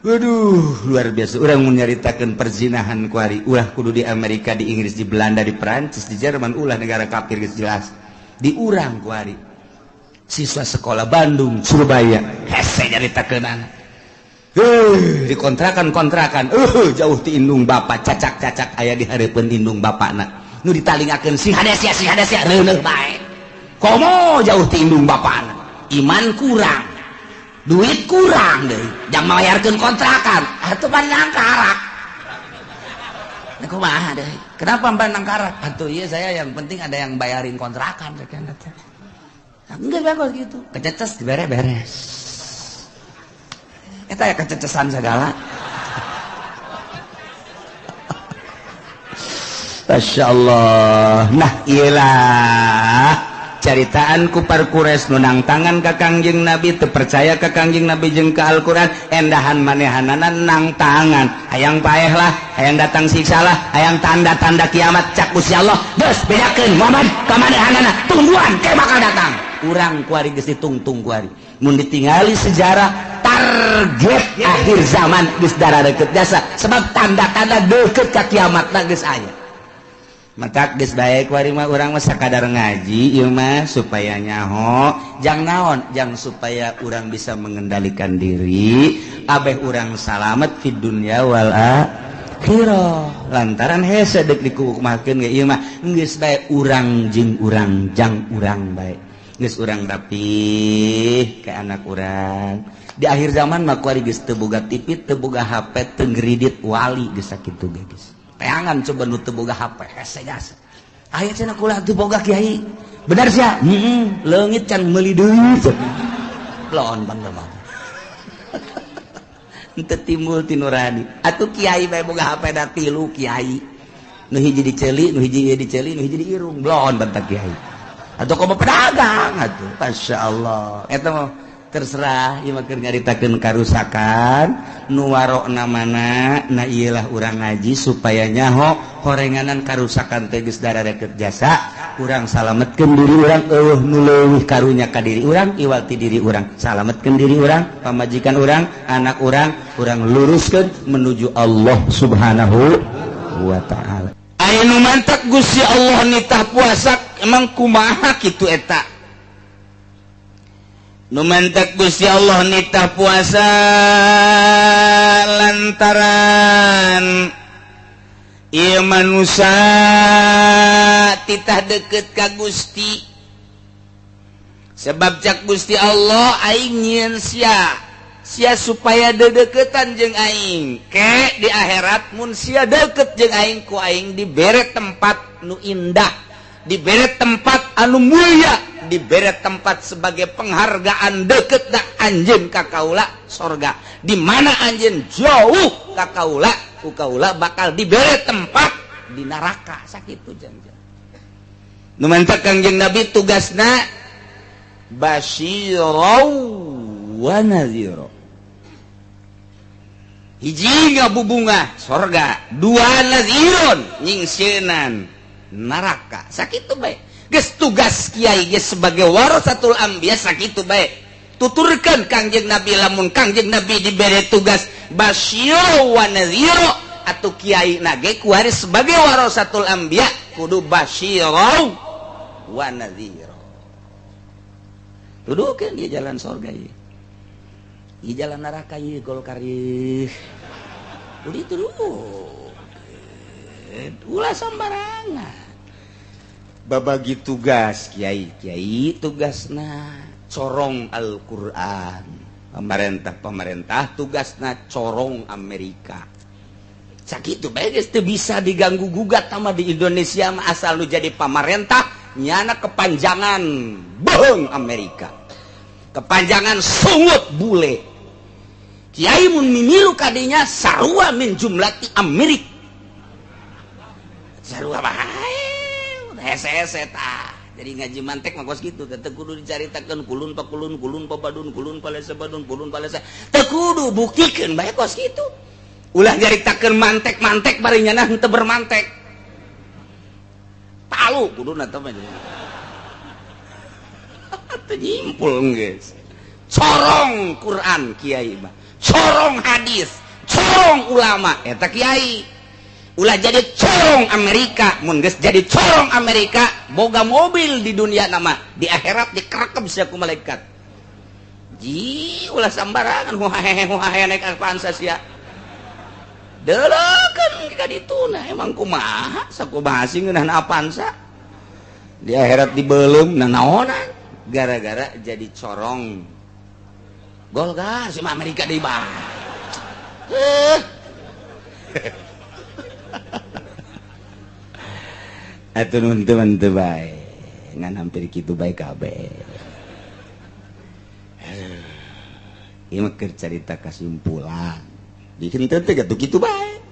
waduh luar biasa urang mun nyaritakeun perzinahan ku ari ulah kudu di Amerika di Inggris di Belanda di Perancis di Jerman ulah negara kafir geus jelas di urang ku ari siswa sekolah Bandung Surabaya hese nyaritakeunana dikontrakan jauh ti indung bapak cacak aya di hareupeun indung bapakna nu ditalingakeun si hades ya reuneuh bae komo jauh ti indung bapakna iman kurang duit kurang deui jang mayarkeun kontrakan atuh bandang karak nah kumaha deui kenapa bandang karak atuh ieu saya yang penting ada yang bayarin kontrakan sakeun teh enggak bagus gitu kececes beres eta ya kececesan segala Masya Allah nah iyalah caritaan ku parkures nunang tangan ka Kangjeng Nabi teu percaya ka Kangjeng Nabi jeung ka Al-Qur'an endahan manehanana nang tangan hayang paeh lah hayang datang siksa lah hayang tanda-tanda kiamat cak Gusti Allah geus bedakeun Muhammad ka manehanana tungguan ke bakal datang urang kuari geus ditungtung kuari mun ditingali sejarah target akhir zaman geus dara deukeut jasa sebab tanda-tanda deukeut ka kiamatna geus aya mata geus bae kuari mah urang mah sakadar ngaji ieu mah supaya nyaho jang naon jang supaya urang bisa mengendalikan diri abeh urang salamet fid dunya wal akhirah lantaran hese deuk dikukumakeun ge ieu mah geus bae urang jeung urang jang urang bae geus urang rapih ke anak urang di akhir zaman mah kuari geus teu boga TV teu boga HP teu ngridit wali geus sakitu ge geus teangan coba nu teu boga HP hese jasa aya cenah kulah teu boga kiai bener sia leungit can meuli deui lawan bangga mah henteu timbul ti nurani atuh kiai bae boga HP da 3 kiai nu hiji diceuli nu hiji diceuli nu hiji diirung lawan bantak kiai atau komo pedagang atuh Masya Allah eta mah terserah ieu mah keur nyaritakeun karusakan nu warokna mana na ieulah urang ngaji supaya nyaho horenganan karusakan teh geus dararekeut jasa urang salametkeun diri urang eueuh nu leuwih karunya ka diri urang iwal ti diri urang salametkeun diri urang pamajikan urang anak urang luruskeun menuju Allah Subhanahu wa taala aya nu mantak Gusti Allah nitah puasa emang kumaha kitu eta nu mantak Gusti Allah nitah puasa lantaran ieu manusia titah deukeut ka Gusti sebab cak Gusti Allah aing nyieun sia supaya dedeketan jeung aing ke di akhirat mun sia deukeut jeung aing ku aing dibere tempat nu indah dibere tempat anu mulia dibere tempat sebagai penghargaan deukeut da anjeun ka kaula sorga di mana anjeun jauh ka kaula ku kaula bakal dibere tempat di neraka sakitu janjian nu mantak Kangjeng Nabi tugasna basyirau wa nadhira hiji ngabubungah sorga dua nadhirun nyingsenan neraka sakitu bae geus tugas kiai geus sebagai warasatul anbiya sakitu bae tuturkeun Kangjeng Nabi lamun Kangjeng Nabi dibere tugas basyirau wa nadhira atuh kiai nage kuari sebagai warasatul anbiya kudu basyirau wa nadhira dudukeun di jalan surga ieu di jalan neraka ieu golkar ieu udah itu dulu ulah sembarangan babagi tugas kiai tugasna corong Al-Qur'an pemerintah tugasna corong Amerika sakitu bae geus teu bisa diganggu gugat sama di Indonesia mah asal lu jadi pamarentah nyana kepanjangan beung Amerika. Kepanjangan sungut bule. Kiai mun mimilu kadinya sarua min jumlati Amerik. Sarua bae hese-hese tah. Jadi ngaji mantek mah kos kitu teh kudu dicaritakeun kulun pa badun kulun palesa badun kulun palesa. Teu kudu buktikeun bae kos kitu. Ulah nyaritakeun mantek-mantek bari nyana henteu bermantek. Palu kuduna teh mah. Teu nyimpul geus. Corong Quran kiai mah. Corong hadis, corong ulama, eta kiai. Ulah jadi corong Amerika, mun geus jadi corong Amerika, boga mobil di dunia nama, di akhirat dikerekep sia ku malaikat. Ji, ulah sambarangan huahe naik Avanza sia. Deulekeun ka dituna emang kumaha sakumaha sih ngeunahna Avanza. Di akhirat dibeulem naonan gara-gara jadi corong. Golkar si Amerika di bawah. Atuh nun teu bae. Ngan hampir kitu bae kabeh. Ieu mah keur carita kasimpulan. Dihenteu teh gatuh kitu bae.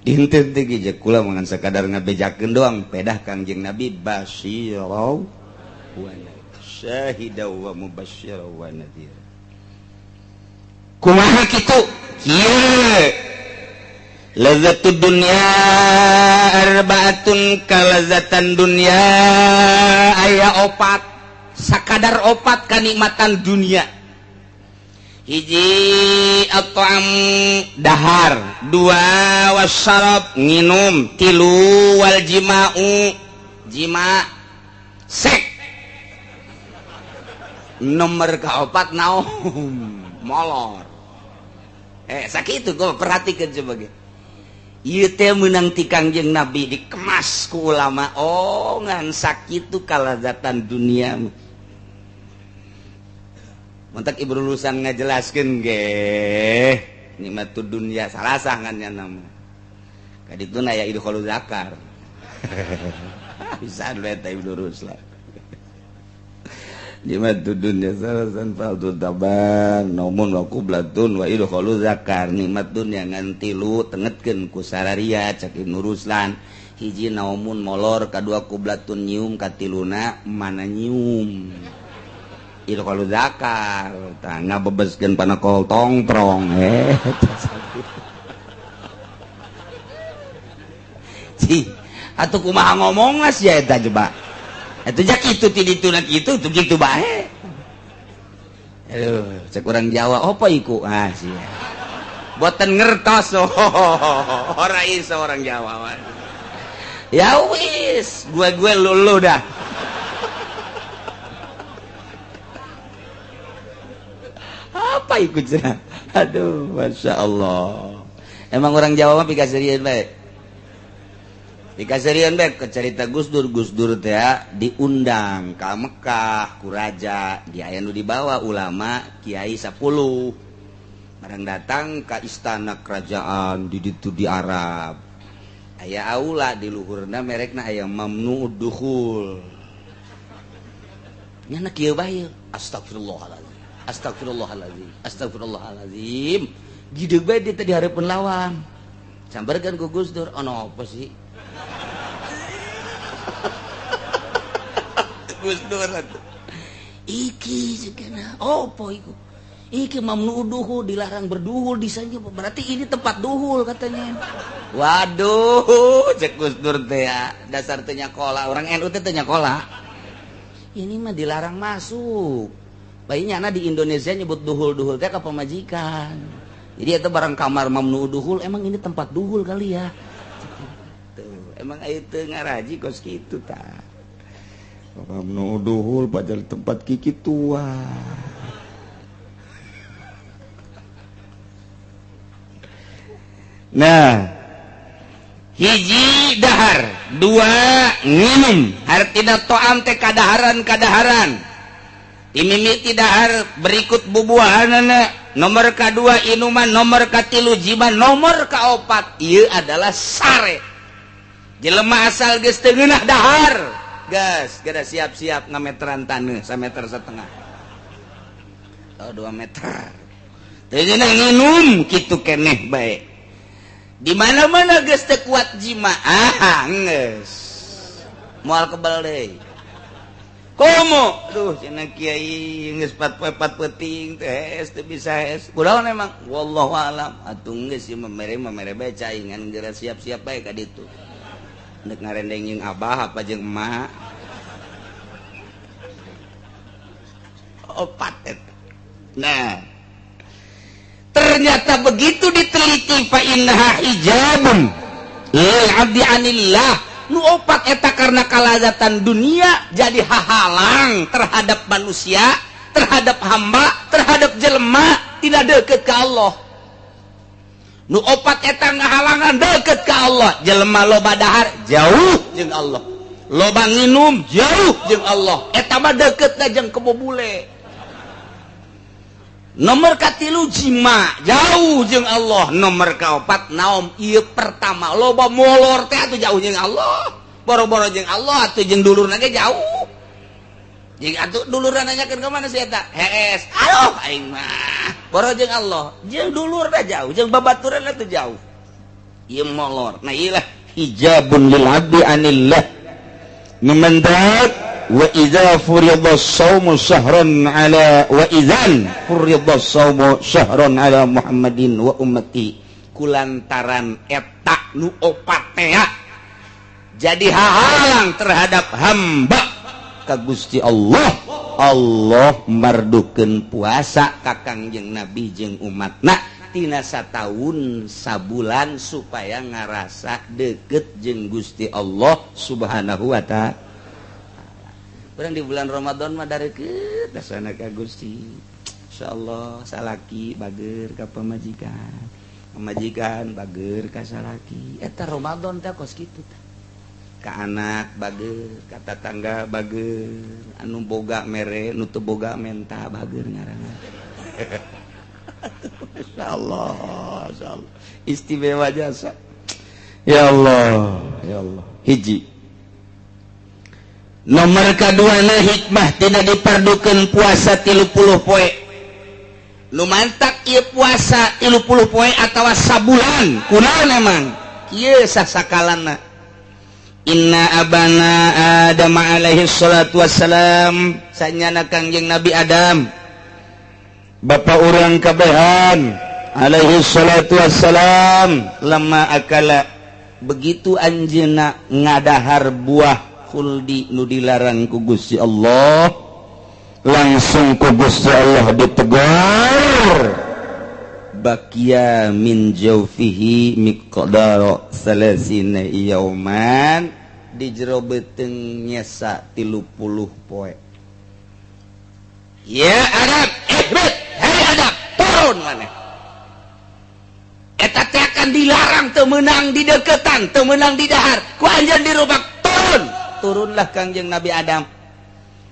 Dihenteu teh ge kula mangan sakadar ngabejakeun doang pedah Kangjeng Nabi basyirau wa syahidau wa mubasysyirau wa nadhir. Kumaha kitu? Kieu lazatud dunya arbaatun kalazatan dunya aya opat sakadar opat kanikmatan dunia. Hiji at'am dahar, dua wasyarab nginum, tilu wal jima'u jima sek. Nomor kaopat naon? Molor. Sakitu kau perhatikan coba ge. Ieu teh meunang ti Kangjeng Nabi dikemas ku ulama. Oh ngan sakitu kalazatan dunia. Montak Ibnu Lulusan ngajelaskeun ge. Nikmatud dunya salasah ngan nama. Kadituna aya idkholu zakar. Bisa we teh Ibnu Ruslan. Nikmatud dunya salasan faltu taban namun wa qublatun wa idkholu zakar. Nikmat dunya ngan tilu tengetkeun ku sararia cak Ibnu Ruslan. Hiji naumun molor, kadua qublatun nyium, katiluna mana nyium. Idkholu zakar tah ngabebeskeun panakol tongtrong Ci atuh kumaha ngomongna sia eta coba. Itu jak itu tidituna kitu tuh kitu bae. Aduh, cek urang Jawa apa iku? Ah sia. Boten ngertos ora iso orang Jawa. Ya wis, gue lulu dah. Apa iku cenah? Aduh, Masya Allah. Emang orang Jawa mah pikasirian bae. Dikasirian bae ke cerita Gus Dur teh diundang ka Mekah ku raja, di aya nu dibawa ulama kiai 10. Barang datang ka istana kerajaan di ditu di Arab. Aya aula di luhurna merekna aya mamnu'ud dukhul. Nyana kieu bae, astagfirullahalazim. Astagfirullahalazim. Astagfirullahalazim. Gideug bae di teh di hareupeun lawang. Sambarkeun ku Gus Dur, ono apa sih? Gus Dur iki segena opo iku iki mamnu duhul dilarang berduhul di sana berarti ini tempat duhul katanya. Waduh cek Gus Dur teh ya dasar teh nyakola orang NU teh nyakola ini mah dilarang masuk bayinya di Indonesia nyebut duhul teh ka pemajikan jadi itu barang kamar mamnu duhul emang ini tempat duhul kali ya tuh emang itu ngaraji kos gitu ta mamnu duhul padahal tempat kiki tua. Nah, hiji dahar, dua nginum, artina to'am teh kadaharan. timimiti dahar berikut bubuahanana. Nomor kedua inuman, nomor katilu jiman, nomor kaopat ieu adalah sare. Jelema asal geus teu ngeunah dahar, gas gada siap-siap ngameteran taneuh 1,5 meter. Oh 2 meter. Teu ngeunah nginum kitu keneh bae. Di mana-mana geus teu kuat jima, geus. Moal kebal deui. Komo, aduh cenah kiai geus 4 peting teh teu bisa es. Kunaon emang? Wallahu alam. Atuh geus ieu mamere bae caingan geura siap-siap bae ka ditu. Nek ngarendeng jeung abah apa jeung emak. Opat eta. Nah, ternyata begitu diteliti fa innaha hijabun lil abdi anillah. Nu opat eta karena kalazatan dunia jadi hahalang terhadap manusia, terhadap hamba, terhadap jelema tidak deket ke Allah. Nu opat eta ngahalangan deket ke Allah. Jelema loba dahar jauh jeung Allah, loba nginum jauh jeung Allah. Eta mah deketna jeung kebobule. Nomor katilu jima jauh jeung Allah. Nomor kaopat naom ieu pertama loba molor teh atuh jauh jeung Allah. Boro-boro jeung Allah atuh jeung dulurna ge jauh. Jeung atuh dulurna nanyakeun ka mana si eta? Hees. Aduh aing mah boro jeung Allah. Jeung dulurna jauh, jeung babaturanna teh jauh. Ieu molor. Nah ieu hijabun lil abdi anillah. Numandat wa idza furida shaumu syahran ala wa idzan furida shaumu syahran ala Muhammadin wa ummati. Kulantaran eta nu opat teh jadi hahalang terhadap hamba ka Gusti Allah. Allah mardukeun puasa ka Kangjeng Nabi jeung umatna tina sataun sabulan supaya ngarasa deket jeung Gusti Allah Subhanahu wa ta'ala. Urang di bulan Ramadan mah darekeut dasana ka Gusti. Insyaallah salaki bager ka pamajikan. Pamajikan bager ka salaki. Eta Ramadan teh kos kitu teh. Ka anak bager, ka tetangga bager, anu boga mere, nu teu boga menta bager ngaranna. Insyaallah, insyaallah. Istimewa jasa. Ya Allah, ya Allah. Hiji. Nomor kaduana hikmah tidak dipardukeun puasa 30 poe. Nu mantak ieu puasa 30 poe atawa sabulan. Kunaon emang? Ieu sasakalana. Inna abana Adam alaihi salatu wassalam, sanyana Kangjeng Nabi Adam bapa urang kabehan alaihi salatu wassalam lama akala begitu anjeunna ngadahar buah khuldi nu dilarang ku Gusti Allah, langsung ku Gusti Allah ditegur bakia min jawfihi miqdara salasina yauman, di jero beuteung nyesa 30 poe. Ya Adam, bet, hei Adam, turun maneh. Eta teh akan dilarang, teu meunang di deketan, teu meunang di dahar, ku anjeun dirobak, turun. Turunlah Kangjeng Nabi Adam.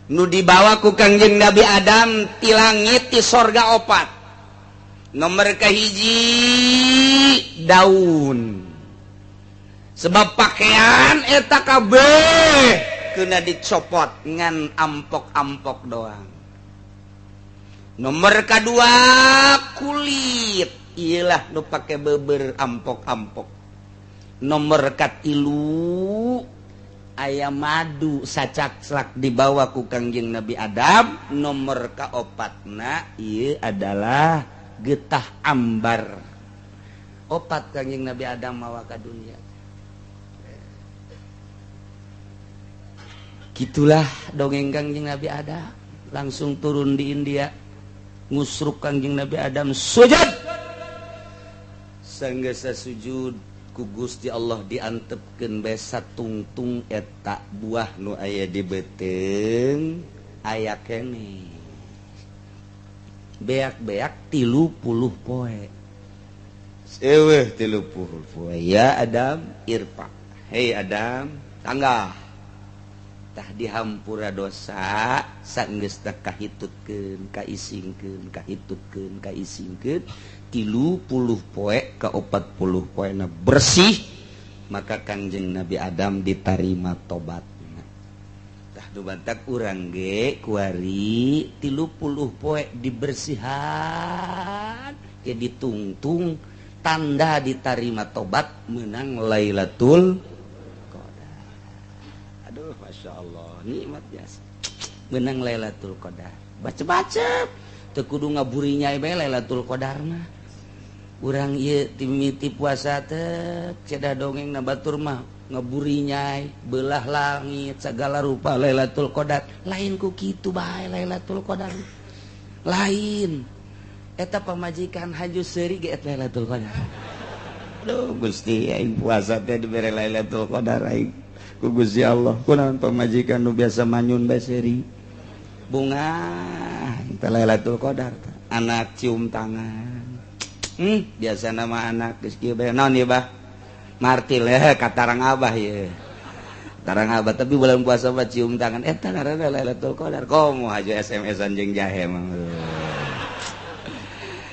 Nu dibawa ku Kangjeng Nabi Adam ti langit ti sorga opat. Nomor kahiji daun. Sebab pakaian eta kabeh kena dicopot ngan ampok-ampok doang. Nomor kedua kulit, iyalah nu pake beber ampok-ampok. Nomor katilu aya madu sacakslak dibawa ku Kangjeng Nabi Adam. Nomor kaopatna ieu adalah getah ambar. Opat Kangjeng Nabi Adam mawa ka dunia. Gitulah dongeng Kangjeng Nabi Adam. Langsung turun di India, ngusruk Kangjeng Nabi Adam sujud. Sanggasa sujud ku Gusti Allah diantepkeun bae satungtung eta buah nu aya di beuteung aya keneh. Beak-beak 30 poe. Eueuh 30 poe. Ya Adam irfa. Hei Adam, tanggah. dihampura dosa saenggeus teh kahitutkeun kaisingkeun kahitutkeun kaisingkeun 30 poe ka 40 poena bersih maka Kangjeng Nabi Adam diterima tobatna. Tah dumadak urang ge kuari 30 poe dibersihan ke ditungtung tanda diterima tobat menang Lailatul Masya Allah nikmat biasa menang Lailatul Qadar baca-baca teu kudu ngaburi nyai bae Lailatul Qadar mah urang ieu timiti puasa teh cedah dongeng na batur mah ngaburi nyai belah langit segala rupa Lailatul Qadar lain ku kitu bae Lailatul Qadar lain eta pamajikan haju seuri ge eta Lailatul Qadar aduh Gusti aing puasa teh dibere Lailatul Qadar aing ku Gusti Allah kunaon pamajikan nu biasa manyun bae seuri bunga teh Lailatul Qadar anak cium tangan biasa nama anak geus kieu bae naon ieu bah martil katarang abah ye tarang abah tapi bulan puasa mah cium tangan eta ngaranna Lailatul Qadar komo aja SMS-an jeung jahe mah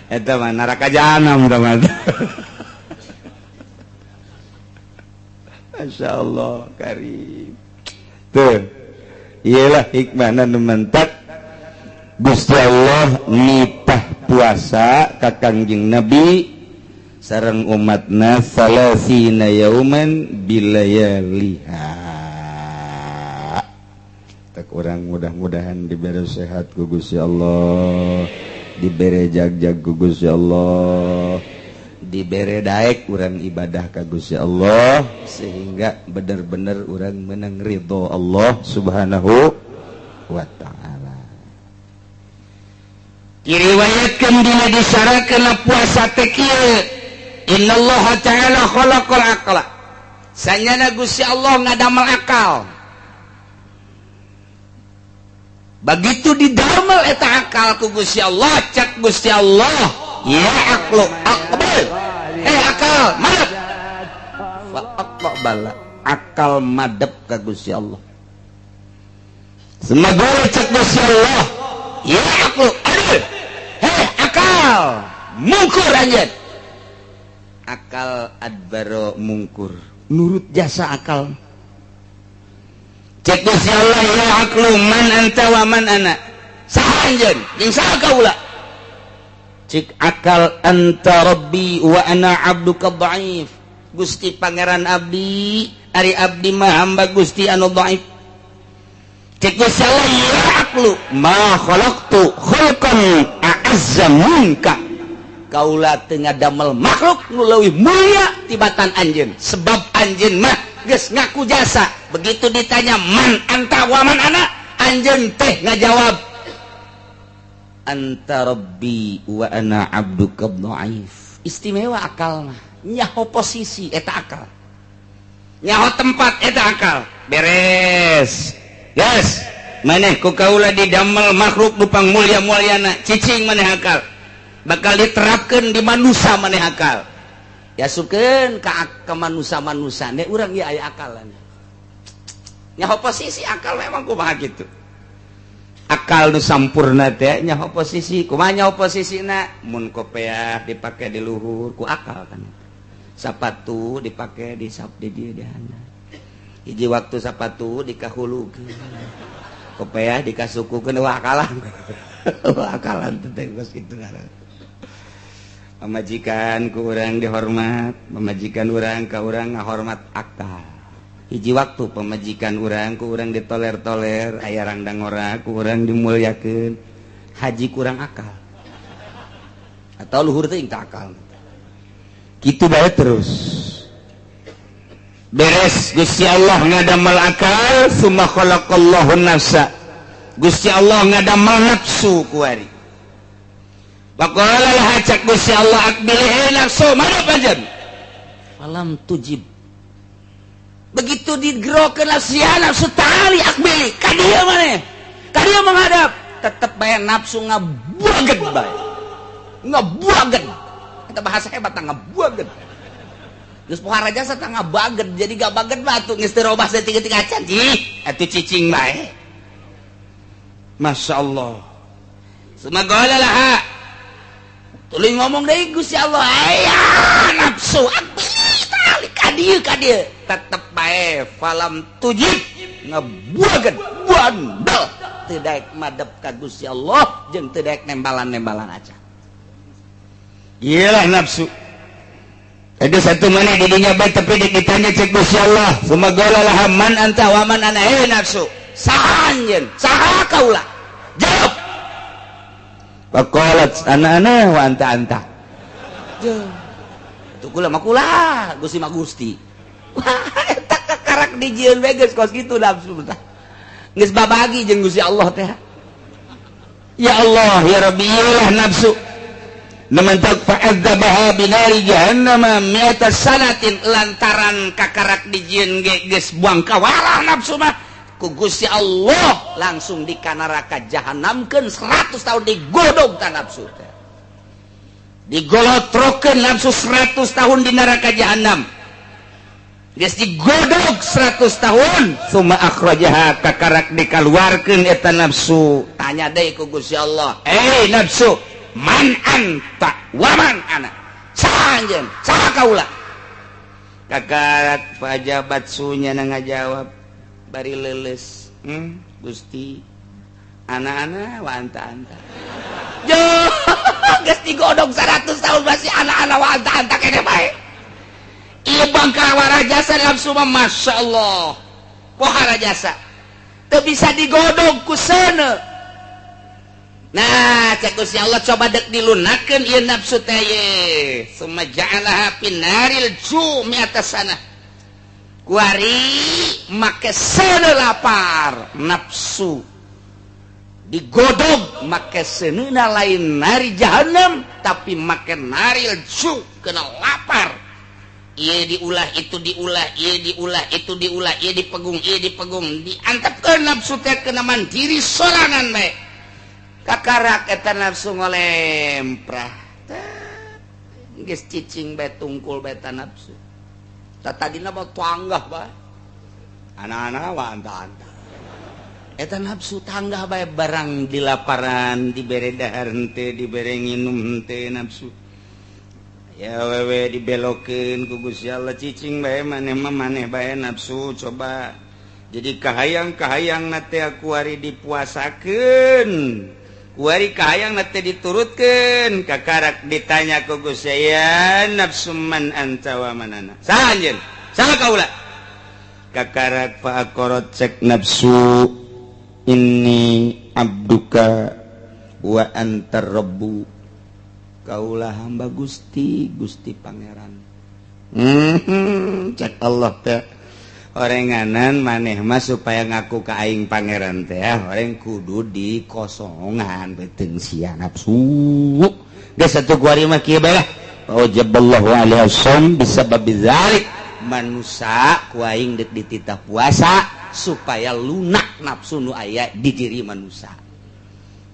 eta mah neraka jahanam teman. Masya Allah karim tuh iyalah hikmahna nu mentak Gusti Allah nitah puasa ka Kangjeng Nabi sareng umatna salasina yauman bilayaliha tak urang mudah-mudahan dibere sehat ku Gusti Allah dibere jag-jag ku Gusti Allah dibere daek urang ibadah ka Gusti Allah sehingga bener-bener urang menang ridho Allah Subhanahu wa ta'ala. Diriwayatkeun dina disyaratkeun puasa teh kieu innallaha ta'ala khalaqal aqla sanyana Gusti Allah ngadamel akal begitu didamel eta akal ku Gusti Allah cak Gusti Allah ya aqlu aqbal akal madep fa aqbala akal madep ka Gusti Allah semoga cek Gusti Allah ya aqlu aduh akal mungkur anjeun akal adbaro mungkur nurut jasa akal cek Gusti Allah ya aqlu man anta wa man ana saha anjeun jeung saha kaula cik akal anta rabbi wa ana abduka dhaif Gusti pangeran abdi ari abdi mah hamba Gusti anu dhaif cik Gusti Allah ya aqlu ma khalaqtu khalqan a'azza minka kaula teu ngadamel makhluk nu leuwih mulia tibatan anjeun sebab anjeun mah geus ngaku jasa begitu ditanya man anta wa man ana anjeun teh ngajawab anta rabbi wa ana abduka dhaif istimewa akal mah nyaho posisi eta akal nyaho tempat eta akal beres yes maneh ku kaula didamel makhluk nu pangmulia-mulyana cicing maneh akal bakal diterapkeun di manusia maneh akal yasukeun ka manusia-manusia ne urang ieu aya akalan nyaho posisi akal memang kumaha kitu akal nu sampurna teh nyaho posisi kumaha nyaho posisina mun kopiah dipake di luhur ku akal kan sapatu dipake di dieu di handap hiji waktu sapatu dikahulukeun kopiah dikasukukeun wah akalan wah akalan teh geus kitu ngaranna pamajikan ku urang dihormat pamajikan urang ka urang ngahormat akal hiji waktu pemajikan urang ku urang ditoler-toler aya rangdang ora ku urang dimulyakeun haji kurang akal atau luhur teh teu akal kitu bae terus beres Gusti Allah ngadamel akal summa khalaqallahu nafsa Gusti Allah ngadamel nafsu kuari baqala lah cak Gusti Allah akbil nafsu mana panjen falam tujib begitu digerokeun sia nafsu tali akbil ka dieu maneh ka dieu menghadap tetep bae nafsu ngabuageun bae ngabuageun eta bahasa hebat ngabuageun geus pohara jasa tangga baget jadi gak baget batu geus teu robah saeutik-eutik acan atuh cicing bae Masya Allah sumagala laha tuluy ngomong deui Gusti Allah aya nafsu tali ka dieu tetep bae falam tujib ngabuageun bandel teu daek madep ka Gusti Allah jeung teu daek nembalan-nembalan acan iyalah nafsu. Ada satu mana di dunia baik tapi ditanya cek Gusti Allah. Sumagala laha man anta wa man ana nafsu. Saha anjeun? Saha kaula? Jawab. Faqalat ana wa anta. Tuh kula mah kula, Gusti mah Gusti. Wah, eta kakarak dijieun we geus kos kitu nafsu tah. Geus babagi jeung Gusti Allah teh. Ya Allah, ya Rabbi, iyalah nafsu. Namantak fa'adzabaha binari jahannama mi'ata sanatin lantaran kakarak dijieun ge geus buang kawalah nafsu mah ku Gusti Allah langsung di ka neraka jahanamkeun 100 tahun digodog ta nafsu teh digolotrokeun nafsu 100 tahun di neraka jahanam geus digodog 100 tahun summa akhrajaha kakarak dikaluarkeun eta nafsu tanya deui ku Gusti Allah nafsu man anta waman ana saha anjeun saha kaula kakarak pajabat sunya na ngajawab bari leuleus Gusti ana-ana wa anta geus digodog 100 tahun masih ana-ana wa anta kene bae ieu bangka warajasa nafsu mah masyaallah pohara jasa teu bisa digodog ku seuneu. Nah, cek Gusti Allah coba dek dilunakeun ieu nafsu teh ye. Summa ja'alaha finaril jumi atasana. Kuari make seuneu lapar nafsu. Digodog make seuneuna lain nari jahanam tapi make naril ju kena lapar. Ieu diulah itu diulah, ieu diulah itu diulah, ieu dipegung, diantepkeun nafsu teh kena mandiri sorangan bae. Kakarak eta nafsu ngolemprah geus cicing bae tungkul bae eta nafsu tadina mah tanggah bae ana-ana wa anta eta nafsu tanggah bae barang dilaparan dibere dahar henteu dibere nginum henteu nafsu ya wewe dibelokeun ku Gusti Allah cicing bae maneh mah maneh bae nafsu coba jadi kahayang teh aku ari dipuasakeun kuari kahayang nate diturutkeun kakarak ditanya ku Gusti ya nafsu man anta wa manana saha anjeun saha kaula kakarak fa aqarat cek nafsu inni abduka wa anta rabbu kaula hamba Gusti pangeran cek Allah teh orenganan maneh mah supaya ngaku ka aing pangeran teh oreng kudu dikosongan beuteung sia nafsu geus atuh kuari mah kieu bae lah wajaballahu alaihi wasallam bisabab dzalik manusa ku aing deuk dititah puasa supaya lunak nafsu nu aya di diri manusa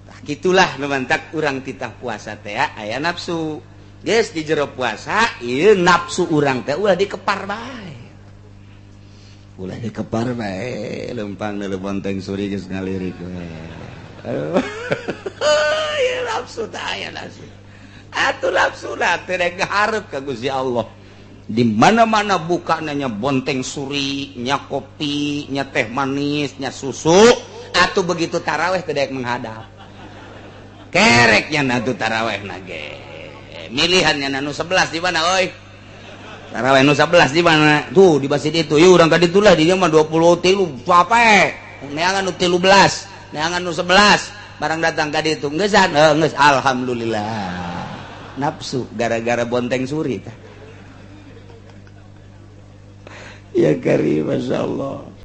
tah kitulah numantak urang titah puasa teh aya nafsu geus di jero puasa ieu nafsu urang teh ulah dikepar bae ulah dikepar bae lempang na bonteng suri geus ngalirik we ya nafsu teh aya nafsu atuh nafsu teh rek hareup ka Gusti Allah di mana-mana buka nya bonteng suri nya kopi nya teh manis nya susu atuh begitu tarawih teh daek menghadap kereknya na tuh tarawihna ge milihannya nu 11 di mana euy tarawih nu 11 di mana? Tuh di masjid itu. Ieu urang ka ditu lah di dieu mah 23 pape. Neangan nu 13, neangan nu 11. Barang datang ka ditu geussan. Geus alhamdulillah. Nafsu gara-gara bonteng suri tah. Ya karim masyaallah.